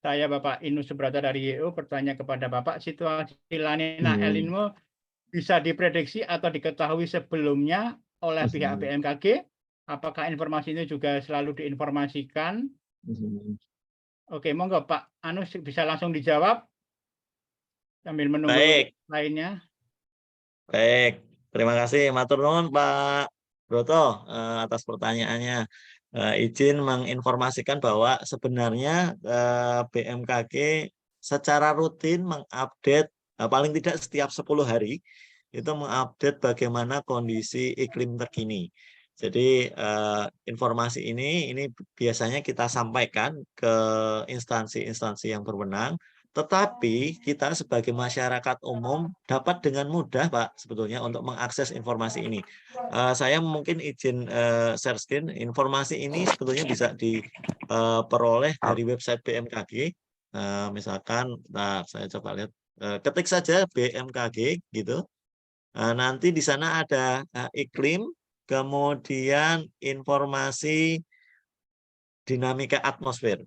[SPEAKER 1] saya Bapak Inu Subrata dari YU bertanya kepada Bapak, situasi La Nina El Nino bisa diprediksi atau diketahui sebelumnya oleh pihak BMKG? Apakah informasi ini juga selalu diinformasikan? Oke, monggo Pak Anu bisa langsung dijawab sambil menunggu lainnya.
[SPEAKER 2] Baik, terima kasih matur nuwun Pak Broto atas pertanyaannya. Izin menginformasikan bahwa sebenarnya BMKG secara rutin mengupdate paling tidak setiap 10 hari itu mengupdate bagaimana kondisi iklim terkini. Jadi informasi ini biasanya kita sampaikan ke instansi-instansi yang berwenang. Tetapi kita sebagai masyarakat umum dapat dengan mudah, Pak, sebetulnya untuk mengakses informasi ini. Saya mungkin izin share screen. Informasi ini sebetulnya bisa diperoleh dari website BMKG. Misalkan, nah saya coba lihat, ketik saja BMKG gitu. Nanti di sana ada iklim, kemudian informasi dinamika atmosfer.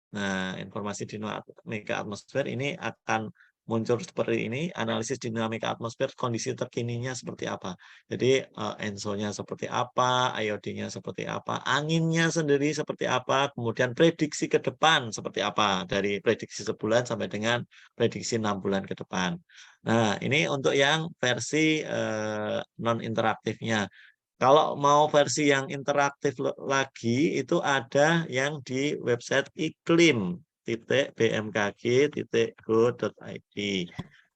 [SPEAKER 2] Nah, informasi dinamika atmosfer ini akan muncul seperti ini, analisis dinamika atmosfer, kondisi terkininya seperti apa. Jadi ENSO-nya seperti apa, IOD-nya seperti apa, anginnya sendiri seperti apa, kemudian prediksi ke depan seperti apa, dari prediksi sebulan sampai dengan prediksi 6 bulan ke depan. Nah, ini untuk yang versi non-interaktifnya. Kalau mau versi yang interaktif lagi, itu ada yang di website iklim.bmkg.go.id.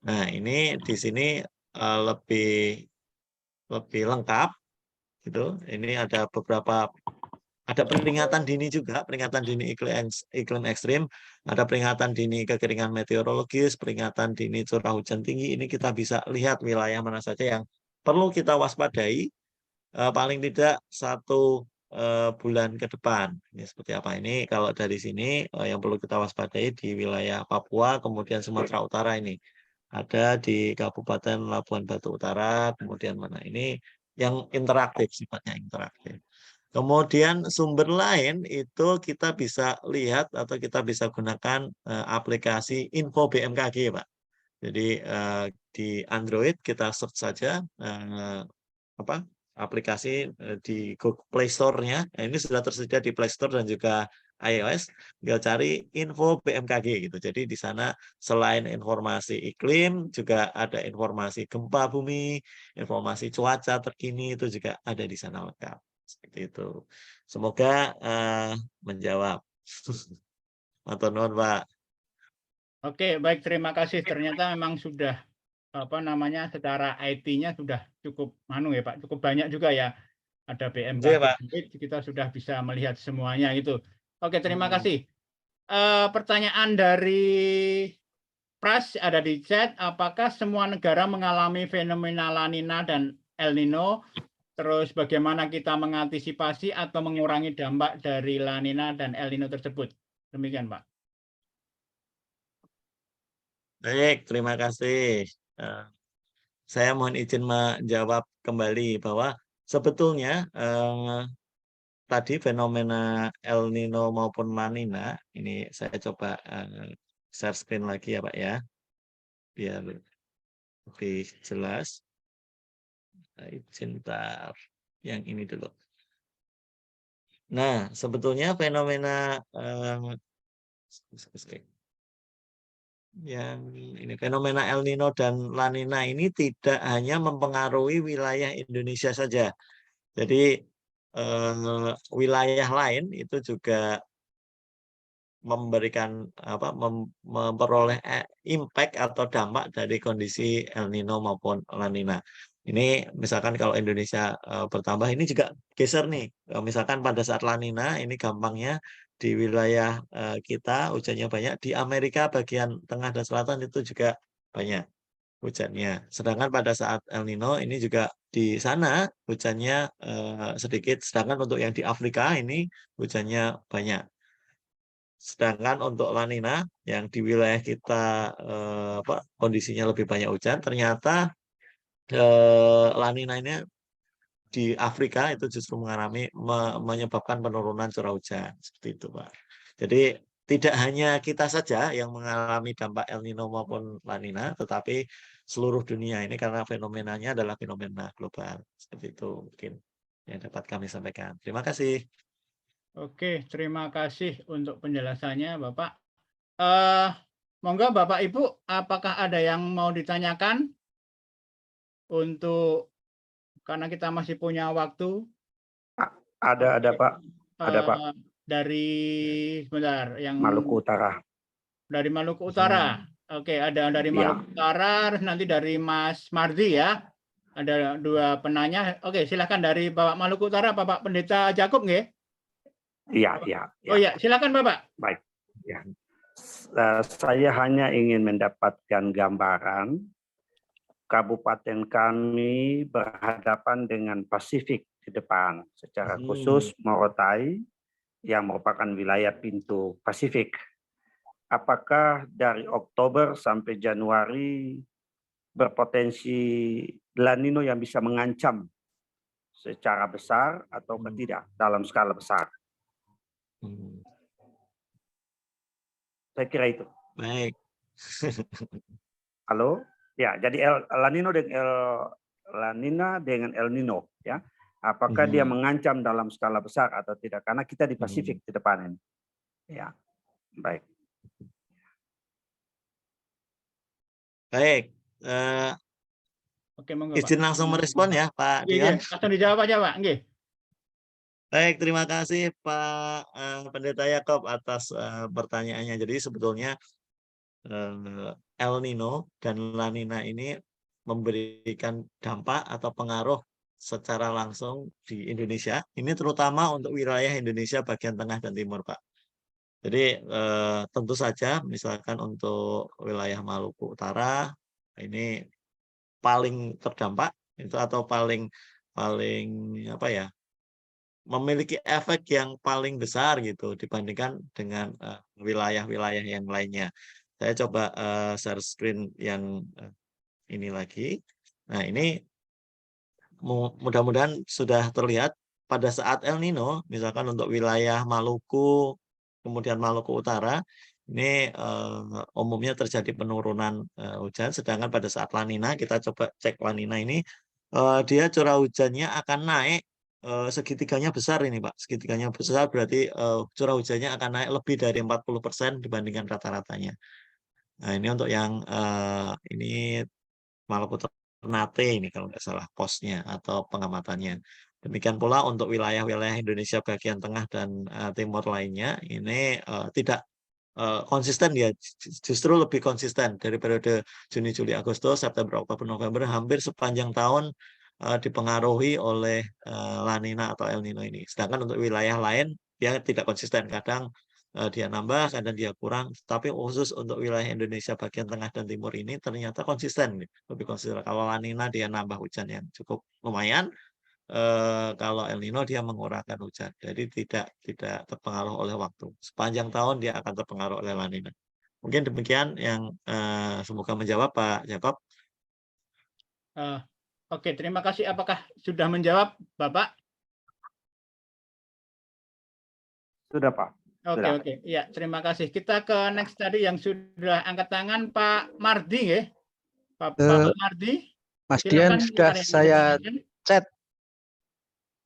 [SPEAKER 2] Nah, ini di sini lebih lengkap gitu. Ini ada beberapa, ada peringatan dini juga, peringatan dini iklim ekstrim, ada peringatan dini kekeringan meteorologis, peringatan dini curah hujan tinggi. Ini kita bisa lihat wilayah mana saja yang perlu kita waspadai paling tidak 1 bulan ke depan. Ini seperti apa? Ini kalau dari sini yang perlu kita waspadai di wilayah Papua, kemudian Sumatera Utara ini. Ada di Kabupaten Labuan Batu Utara, kemudian mana ini yang interaktif, sifatnya interaktif. Kemudian sumber lain itu kita bisa lihat atau kita bisa gunakan aplikasi Info BMKG, Pak. Jadi di Android kita search saja aplikasi di Google Play Store-nya. Ini sudah tersedia di Play Store dan juga iOS. Tinggal cari Info BMKG gitu. Jadi di sana selain informasi iklim juga ada informasi gempa bumi, informasi cuaca terkini itu juga ada di sana lengkap. Seperti itu. Semoga menjawab. Matur nuwun, Pak.
[SPEAKER 1] Oke, baik, terima kasih. Ternyata memang sudah secara IT-nya sudah cukup ya Pak, cukup banyak juga ya. Ada
[SPEAKER 2] Iya,
[SPEAKER 1] BMKG,
[SPEAKER 2] Pak.
[SPEAKER 1] kita sudah bisa melihat semuanya itu. Oke, terima kasih. Pertanyaan dari Pras ada di chat, apakah semua negara mengalami fenomena La Nina dan El Nino? Terus bagaimana kita mengantisipasi atau mengurangi dampak dari La Nina dan El Nino tersebut? Demikian, Pak.
[SPEAKER 2] Baik, terima kasih. Saya mohon izin menjawab kembali bahwa sebetulnya tadi fenomena El Nino maupun La Nina, ini saya coba share screen lagi ya Pak ya, biar lebih jelas. Izin bentar, yang ini dulu. Nah, sebetulnya fenomena fenomena El Nino dan La Nina ini tidak hanya mempengaruhi wilayah Indonesia saja. Jadi wilayah lain itu juga memberikan memperoleh impact atau dampak dari kondisi El Nino maupun La Nina. Ini misalkan kalau Indonesia bertambah, ini juga geser nih. Misalkan pada saat La Nina, ini gampangnya di wilayah kita hujannya banyak, di Amerika bagian tengah dan selatan itu juga banyak hujannya. Sedangkan pada saat El Nino ini juga di sana hujannya sedikit. Sedangkan untuk yang di Afrika ini hujannya banyak. Sedangkan untuk La Nina yang di wilayah kita kondisinya lebih banyak hujan, ternyata La Nina ini di Afrika itu justru menyebabkan penurunan curah hujan seperti itu, Pak. Jadi tidak hanya kita saja yang mengalami dampak El Nino maupun La Nina, tetapi seluruh dunia ini karena fenomenanya adalah fenomena global. Seperti itu mungkin yang dapat kami sampaikan. Terima kasih.
[SPEAKER 1] Oke, terima kasih untuk penjelasannya, Bapak. Monggo Bapak Ibu, apakah ada yang mau ditanyakan karena kita masih punya waktu?
[SPEAKER 4] Ada Pak. Ada Pak.
[SPEAKER 1] Dari sebentar, yang
[SPEAKER 4] Maluku Utara.
[SPEAKER 1] Dari Maluku Utara. Oke, ada dari
[SPEAKER 4] Ya.
[SPEAKER 1] Maluku Utara, nanti dari Mas Mardi ya. Ada 2 penanya. Oke, silakan dari Bapak Maluku Utara, Bapak Pendeta Jakub nggih?
[SPEAKER 4] Iya.
[SPEAKER 1] Oh ya, silakan Bapak.
[SPEAKER 4] Baik. Ya. Saya hanya ingin mendapatkan gambaran kabupaten kami berhadapan dengan Pasifik di depan, secara khusus Morotai yang merupakan wilayah pintu Pasifik. Apakah dari Oktober sampai Januari berpotensi La Nino yang bisa mengancam secara besar atau tidak dalam skala besar? Saya kira itu.
[SPEAKER 2] Baik.
[SPEAKER 4] Halo? Ya, jadi La Nina dengan El Nino, ya. Apakah dia mengancam dalam skala besar atau tidak? Karena kita di Pasifik di depan ini. Ya, baik.
[SPEAKER 2] Baik,
[SPEAKER 1] Oke, monggo Pak.
[SPEAKER 2] izin langsung merespon ya Pak
[SPEAKER 1] Nggih,
[SPEAKER 2] Dion.
[SPEAKER 1] nggih, langsung dijawab aja Pak. Nggih.
[SPEAKER 2] Baik, terima kasih Pak Pendeta Yakob atas pertanyaannya. Jadi sebetulnya El Nino dan La Nina ini memberikan dampak atau pengaruh secara langsung di Indonesia. Ini terutama untuk wilayah Indonesia bagian tengah dan timur, Pak. Jadi tentu saja misalkan untuk wilayah Maluku Utara ini paling terdampak itu atau paling apa ya, memiliki efek yang paling besar gitu dibandingkan dengan wilayah-wilayah yang lainnya. Saya coba share screen yang ini lagi. Nah, ini mudah-mudahan sudah terlihat pada saat El Nino, misalkan untuk wilayah Maluku, kemudian Maluku Utara, ini umumnya terjadi penurunan hujan, sedangkan pada saat La Nina, kita coba cek La Nina ini, dia curah hujannya akan naik, segitiganya besar ini Pak, segitiganya besar berarti curah hujannya akan naik lebih dari 40% dibandingkan rata-ratanya. Nah, ini untuk yang ini Maluku Ternate ini kalau nggak salah posnya atau pengamatannya. Demikian pula untuk wilayah-wilayah Indonesia bagian tengah dan timur lainnya ini tidak konsisten ya, justru lebih konsisten dari periode Juni, Juli, Agustus, September, Oktober, November hampir sepanjang tahun dipengaruhi oleh La Nina atau El Nino ini. Sedangkan untuk wilayah lain dia tidak konsisten, kadang dia nambah, kadang dia kurang. Tapi khusus untuk wilayah Indonesia bagian tengah dan timur ini ternyata konsisten, lebih konsisten. Kalau La Nina dia nambah hujan yang cukup lumayan, kalau El Nino dia mengurangi hujan, jadi tidak terpengaruh oleh waktu. Sepanjang tahun dia akan terpengaruh oleh La Nina. Mungkin demikian yang semoga menjawab Pak Jakob.
[SPEAKER 1] Oke, terima kasih. Apakah sudah menjawab Bapak?
[SPEAKER 4] Sudah, Pak.
[SPEAKER 1] Oke,
[SPEAKER 4] Sudah.
[SPEAKER 1] oke. Ya, terima kasih. Kita ke next tadi yang sudah angkat tangan Pak Mardi ya. Pak Mardi.
[SPEAKER 5] Mas Dian
[SPEAKER 1] Silakan
[SPEAKER 5] sudah
[SPEAKER 1] yang
[SPEAKER 5] saya
[SPEAKER 1] ditanyakan.
[SPEAKER 5] chat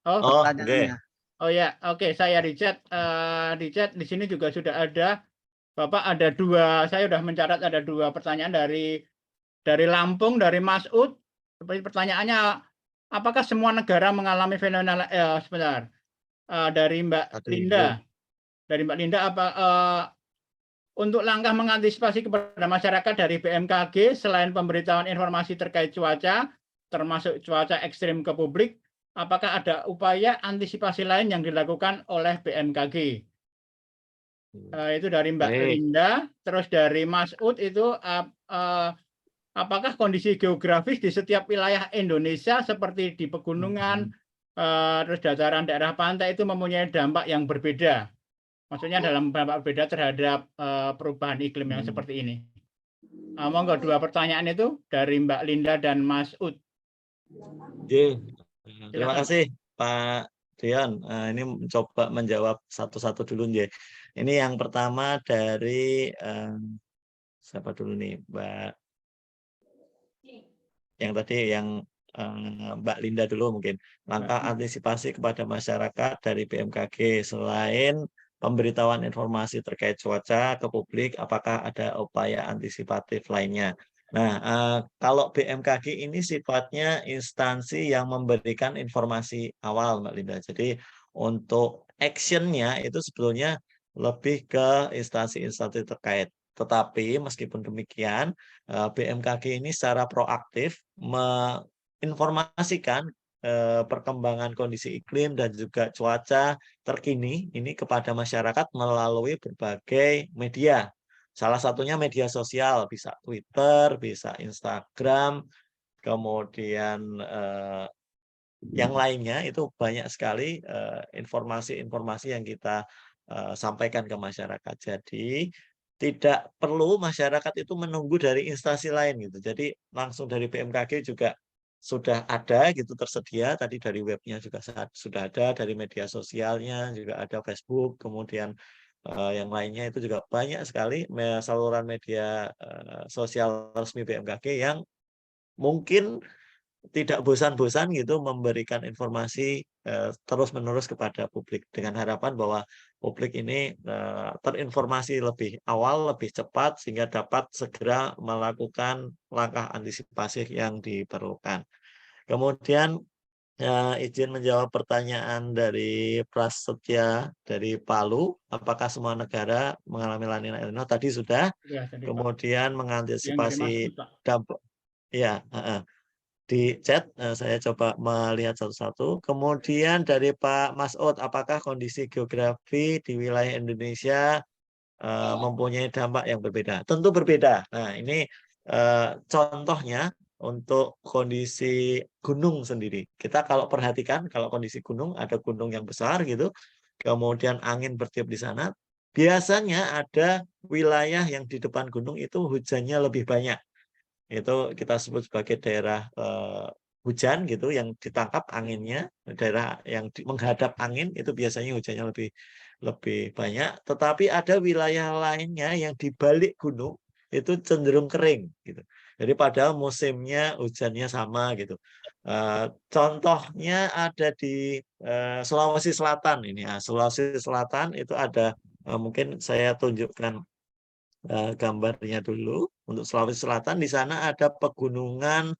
[SPEAKER 1] Oh,
[SPEAKER 5] pertanyaannya.
[SPEAKER 1] oh ya, oke. Saya di chat. Di sini juga sudah ada. Bapak ada dua. Saya sudah mencatat ada dua pertanyaan dari Lampung, dari Mas Ud. Seperti pertanyaannya, apakah semua negara mengalami fenomena sebentar. Dari Mbak Linda. Dari Mbak Linda, untuk langkah mengantisipasi kepada masyarakat dari BMKG selain pemberitahuan informasi terkait cuaca, termasuk cuaca ekstrim ke publik, apakah ada upaya antisipasi lain yang dilakukan oleh BMKG? Itu dari Mbak Linda. Terus dari Mas Ud itu, apakah kondisi geografis di setiap wilayah Indonesia seperti di pegunungan, terus dataran daerah pantai itu mempunyai dampak yang berbeda? Maksudnya dalam dampak berbeda terhadap perubahan iklim yang seperti ini. Monggo, dua pertanyaan itu dari Mbak Linda dan Mas Ud.
[SPEAKER 2] Terima kasih Pak Dion. Ini mencoba menjawab satu-satu dulu ya. Ini yang pertama dari siapa dulu nih, Mbak? Yang tadi yang Mbak Linda dulu mungkin. Langkah antisipasi kepada masyarakat dari BMKG selain pemberitahuan informasi terkait cuaca ke publik, apakah ada upaya antisipatif lainnya? Nah, kalau BMKG ini sifatnya instansi yang memberikan informasi awal, Mbak Linda. Jadi untuk action-nya itu sebetulnya lebih ke instansi-instansi terkait. Tetapi meskipun demikian, BMKG ini secara proaktif menginformasikan perkembangan kondisi iklim dan juga cuaca terkini ini kepada masyarakat melalui berbagai media. Salah satunya media sosial, bisa Twitter, bisa Instagram, kemudian yang lainnya itu banyak sekali informasi-informasi yang kita sampaikan ke masyarakat. Jadi tidak perlu masyarakat itu menunggu dari instansi lain gitu. Jadi langsung dari BMKG juga sudah ada gitu tersedia. Tadi dari webnya juga sudah ada, dari media sosialnya juga ada Facebook, kemudian yang lainnya itu juga banyak sekali saluran media sosial resmi BMKG yang mungkin tidak bosan-bosan gitu memberikan informasi terus-menerus kepada publik dengan harapan bahwa publik ini terinformasi lebih awal, lebih cepat sehingga dapat segera melakukan langkah antisipasi yang diperlukan. Kemudian izin menjawab pertanyaan dari Prasetya dari Palu, apakah semua negara mengalami La Nina El Nino? Tadi sudah.
[SPEAKER 1] Ya, tadi Pak.
[SPEAKER 2] Kemudian
[SPEAKER 1] Yang
[SPEAKER 2] mengantisipasi
[SPEAKER 1] dimaksud, Pak.
[SPEAKER 2] dampak, ya, di chat saya coba melihat satu-satu. Kemudian dari Pak Masud, apakah kondisi geografi di wilayah Indonesia mempunyai dampak yang berbeda? Tentu berbeda. Nah, ini contohnya untuk kondisi gunung sendiri. Kita kalau perhatikan, kalau kondisi gunung, ada gunung yang besar gitu, kemudian angin bertiup di sana, biasanya ada wilayah yang di depan gunung itu hujannya lebih banyak. Itu kita sebut sebagai daerah hujan gitu, yang ditangkap anginnya, daerah yang menghadap angin itu biasanya hujannya lebih banyak. Tetapi ada wilayah lainnya yang di balik gunung itu cenderung kering gitu. Jadi padahal musimnya hujannya sama gitu. Contohnya ada di Sulawesi Selatan ini. Sulawesi Selatan itu ada, mungkin saya tunjukkan gambarnya dulu. Untuk Sulawesi Selatan di sana ada pegunungan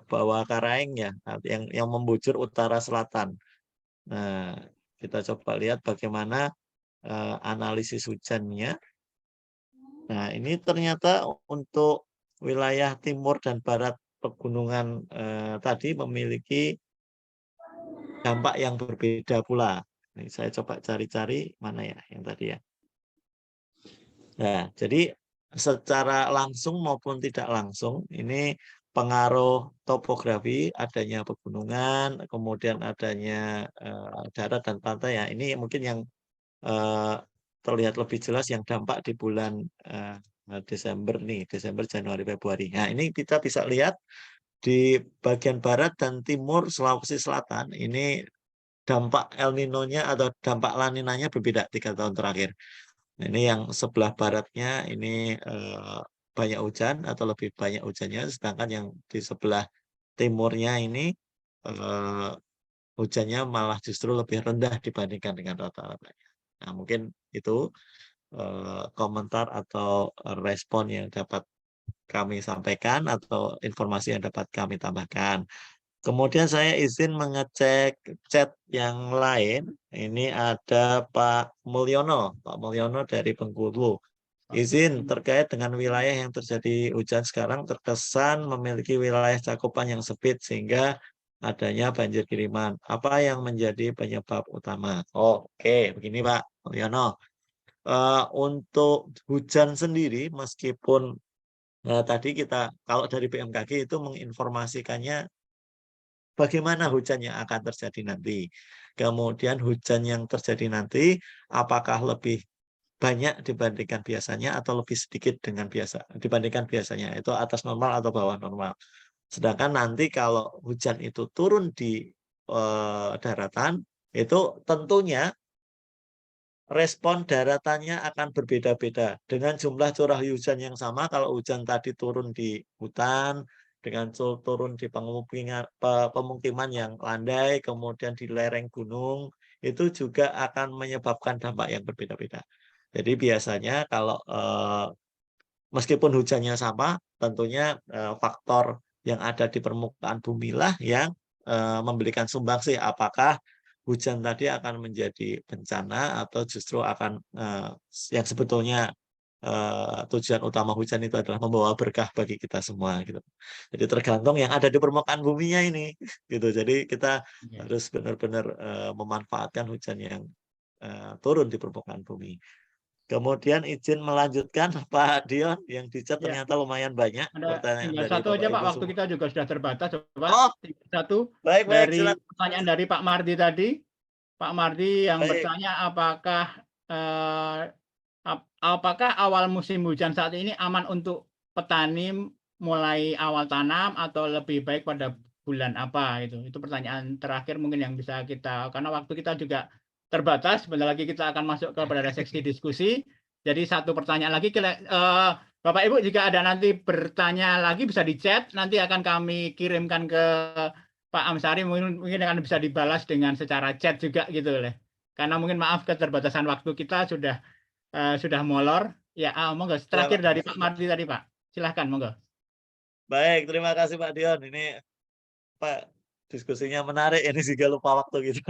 [SPEAKER 2] Bawah Karaeng ya, yang membujur utara selatan. Nah, kita coba lihat bagaimana analisis hujannya. Nah, ini ternyata untuk wilayah timur dan barat pegunungan tadi memiliki dampak yang berbeda pula. Ini saya coba cari-cari mana ya yang tadi ya. Nah, jadi secara langsung maupun tidak langsung ini pengaruh topografi, adanya pegunungan, kemudian adanya darat dan pantai ya. Ini mungkin yang terlihat lebih jelas yang dampak di bulan Desember nih, Desember, Januari, Februari. Nah, ini kita bisa lihat di bagian barat dan timur Sulawesi Selatan ini dampak El Nino-nya atau dampak La Nina-nya berbeda 3 tahun terakhir. Nah, ini yang sebelah baratnya ini banyak hujan atau lebih banyak hujannya, sedangkan yang di sebelah timurnya ini hujannya malah justru lebih rendah dibandingkan dengan rata-ratanya. Nah, mungkin itu komentar atau respon yang dapat kami sampaikan atau informasi yang dapat kami tambahkan. Kemudian saya izin mengecek chat yang lain. Ini ada Pak Mulyono dari Bengkulu. Izin terkait dengan wilayah yang terjadi hujan sekarang terkesan memiliki wilayah cakupan yang sempit sehingga adanya banjir kiriman. Apa yang menjadi penyebab utama? Oke, begini Pak Mulyono. Untuk hujan sendiri, meskipun tadi kita kalau dari BMKG itu menginformasikannya bagaimana hujan yang akan terjadi nanti. Kemudian hujan yang terjadi nanti apakah lebih banyak dibandingkan biasanya atau lebih sedikit dengan dibandingkan biasanya, itu atas normal atau bawah normal. Sedangkan nanti kalau hujan itu turun di daratan, itu tentunya respon daratannya akan berbeda-beda. Dengan jumlah curah hujan yang sama, kalau hujan tadi turun di hutan, dengan turun di pemukiman yang landai, kemudian di lereng gunung, itu juga akan menyebabkan dampak yang berbeda-beda. Jadi biasanya kalau meskipun hujannya sama, tentunya faktor yang ada di permukaan bumi lah yang memberikan sumbangsi apakah hujan tadi akan menjadi bencana atau justru akan yang sebetulnya tujuan utama hujan itu adalah membawa berkah bagi kita semua gitu. Jadi tergantung yang ada di permukaan buminya ini gitu. Jadi kita harus benar-benar memanfaatkan hujan yang turun di permukaan bumi. Kemudian izin melanjutkan Pak Dion yang di chat ternyata lumayan banyak pertanyaan
[SPEAKER 1] tinggal
[SPEAKER 2] dari
[SPEAKER 1] satu aja
[SPEAKER 2] Bapak
[SPEAKER 1] Pak,
[SPEAKER 2] Ibu
[SPEAKER 1] waktu
[SPEAKER 2] semua.
[SPEAKER 1] kita juga sudah terbatas. Coba satu
[SPEAKER 2] Baik,
[SPEAKER 1] dari
[SPEAKER 2] silakan.
[SPEAKER 1] pertanyaan dari Pak Mardi tadi. Pak Mardi yang
[SPEAKER 2] Baik.
[SPEAKER 1] bertanya apakah awal musim hujan saat ini aman untuk petani mulai awal tanam atau lebih baik pada bulan apa itu pertanyaan terakhir mungkin yang bisa kita, karena waktu kita juga terbatas. Sebentar lagi kita akan masuk kepada seksi diskusi. Jadi satu pertanyaan lagi, Bapak Ibu jika ada nanti bertanya lagi bisa di chat, nanti akan kami kirimkan ke Pak Amsari, mungkin akan bisa dibalas dengan secara chat juga gitu loh. Karena mungkin maaf keterbatasan waktu kita sudah molor. Ya, monggo terakhir dari Pak Mardi tadi Pak. Silahkan monggo.
[SPEAKER 2] Baik, terima kasih Pak Dion. Ini Pak diskusinya menarik. Ini juga lupa waktu gitu.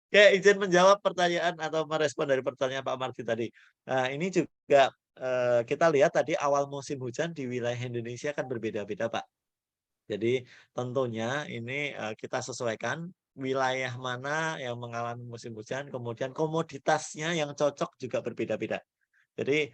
[SPEAKER 2] Oke, izin menjawab pertanyaan atau merespon dari pertanyaan Pak Mardi tadi. Nah, ini juga kita lihat tadi awal musim hujan di wilayah Indonesia kan berbeda-beda, Pak. Jadi tentunya ini kita sesuaikan wilayah mana yang mengalami musim hujan, kemudian komoditasnya yang cocok juga berbeda-beda. Jadi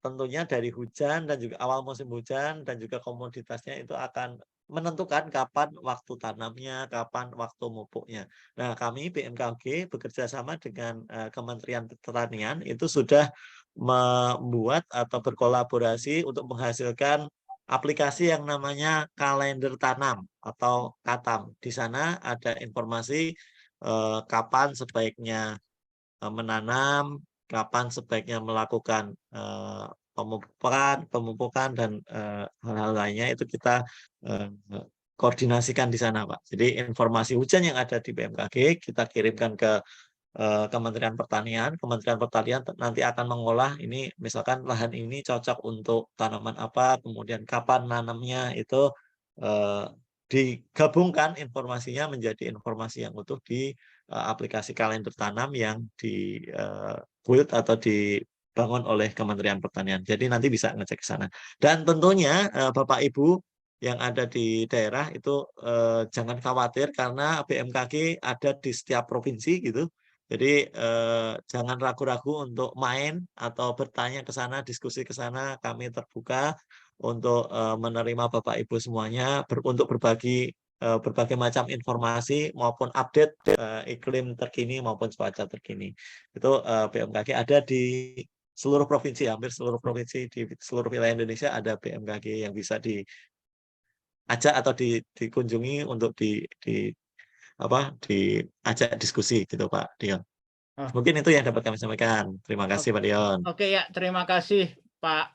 [SPEAKER 2] tentunya dari hujan dan juga awal musim hujan dan juga komoditasnya itu akan menentukan kapan waktu tanamnya, kapan waktu mupuknya. Nah, kami BMKG bekerja sama dengan Kementerian Pertanian itu sudah membuat atau berkolaborasi untuk menghasilkan aplikasi yang namanya kalender tanam atau KATAM. Di sana ada informasi kapan sebaiknya menanam, kapan sebaiknya melakukan pemupukan dan hal-hal lainnya itu kita koordinasikan di sana, Pak. Jadi informasi hujan yang ada di BMKG kita kirimkan ke Kementerian Pertanian nanti akan mengolah ini misalkan lahan ini cocok untuk tanaman apa, kemudian kapan nanamnya itu digabungkan informasinya menjadi informasi yang utuh di aplikasi kalender tanam yang di build atau dibangun oleh Kementerian Pertanian. Jadi nanti bisa ngecek ke sana. Dan tentunya Bapak Ibu yang ada di daerah itu jangan khawatir karena BMKG ada di setiap provinsi gitu. Jadi jangan ragu-ragu untuk main atau bertanya ke sana, diskusi ke sana. Kami terbuka untuk menerima Bapak Ibu semuanya untuk berbagi berbagai macam informasi maupun update iklim terkini maupun cuaca terkini. Itu BMKG ada di seluruh provinsi, hampir seluruh provinsi di seluruh wilayah Indonesia ada BMKG yang bisa diajak atau dikunjungi untuk diajak diskusi gitu Pak Dion. Mungkin itu yang dapat kami sampaikan. Terima kasih Pak Dion.
[SPEAKER 1] Oke ya, terima kasih Pak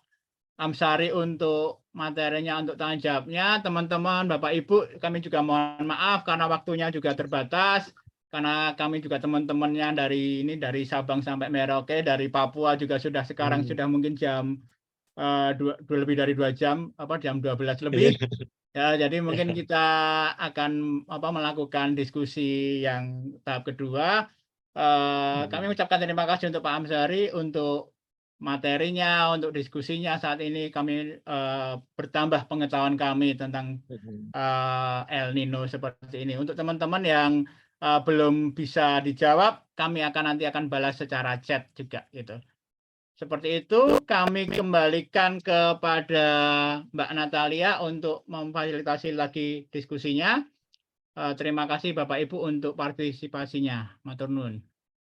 [SPEAKER 1] Amsari untuk materinya, untuk tanggung jawabnya. Teman-teman, Bapak Ibu, kami juga mohon maaf karena waktunya juga terbatas. Karena kami juga teman-temannya dari Sabang sampai Merauke, dari Papua juga sekarang sudah mungkin jam lebih dari 2 jam, jam 12 lebih. Ya, jadi mungkin kita akan melakukan diskusi yang tahap kedua. Kami mengucapkan terima kasih untuk Pak Amsari untuk materinya, untuk diskusinya. Saat ini kami bertambah pengetahuan kami tentang El Nino seperti ini. Untuk teman-teman yang belum bisa dijawab, kami nanti akan balas secara chat juga gitu. Seperti itu, kami kembalikan kepada Mbak Natalia untuk memfasilitasi lagi diskusinya. Terima kasih Bapak Ibu untuk partisipasinya. Matur nuwun.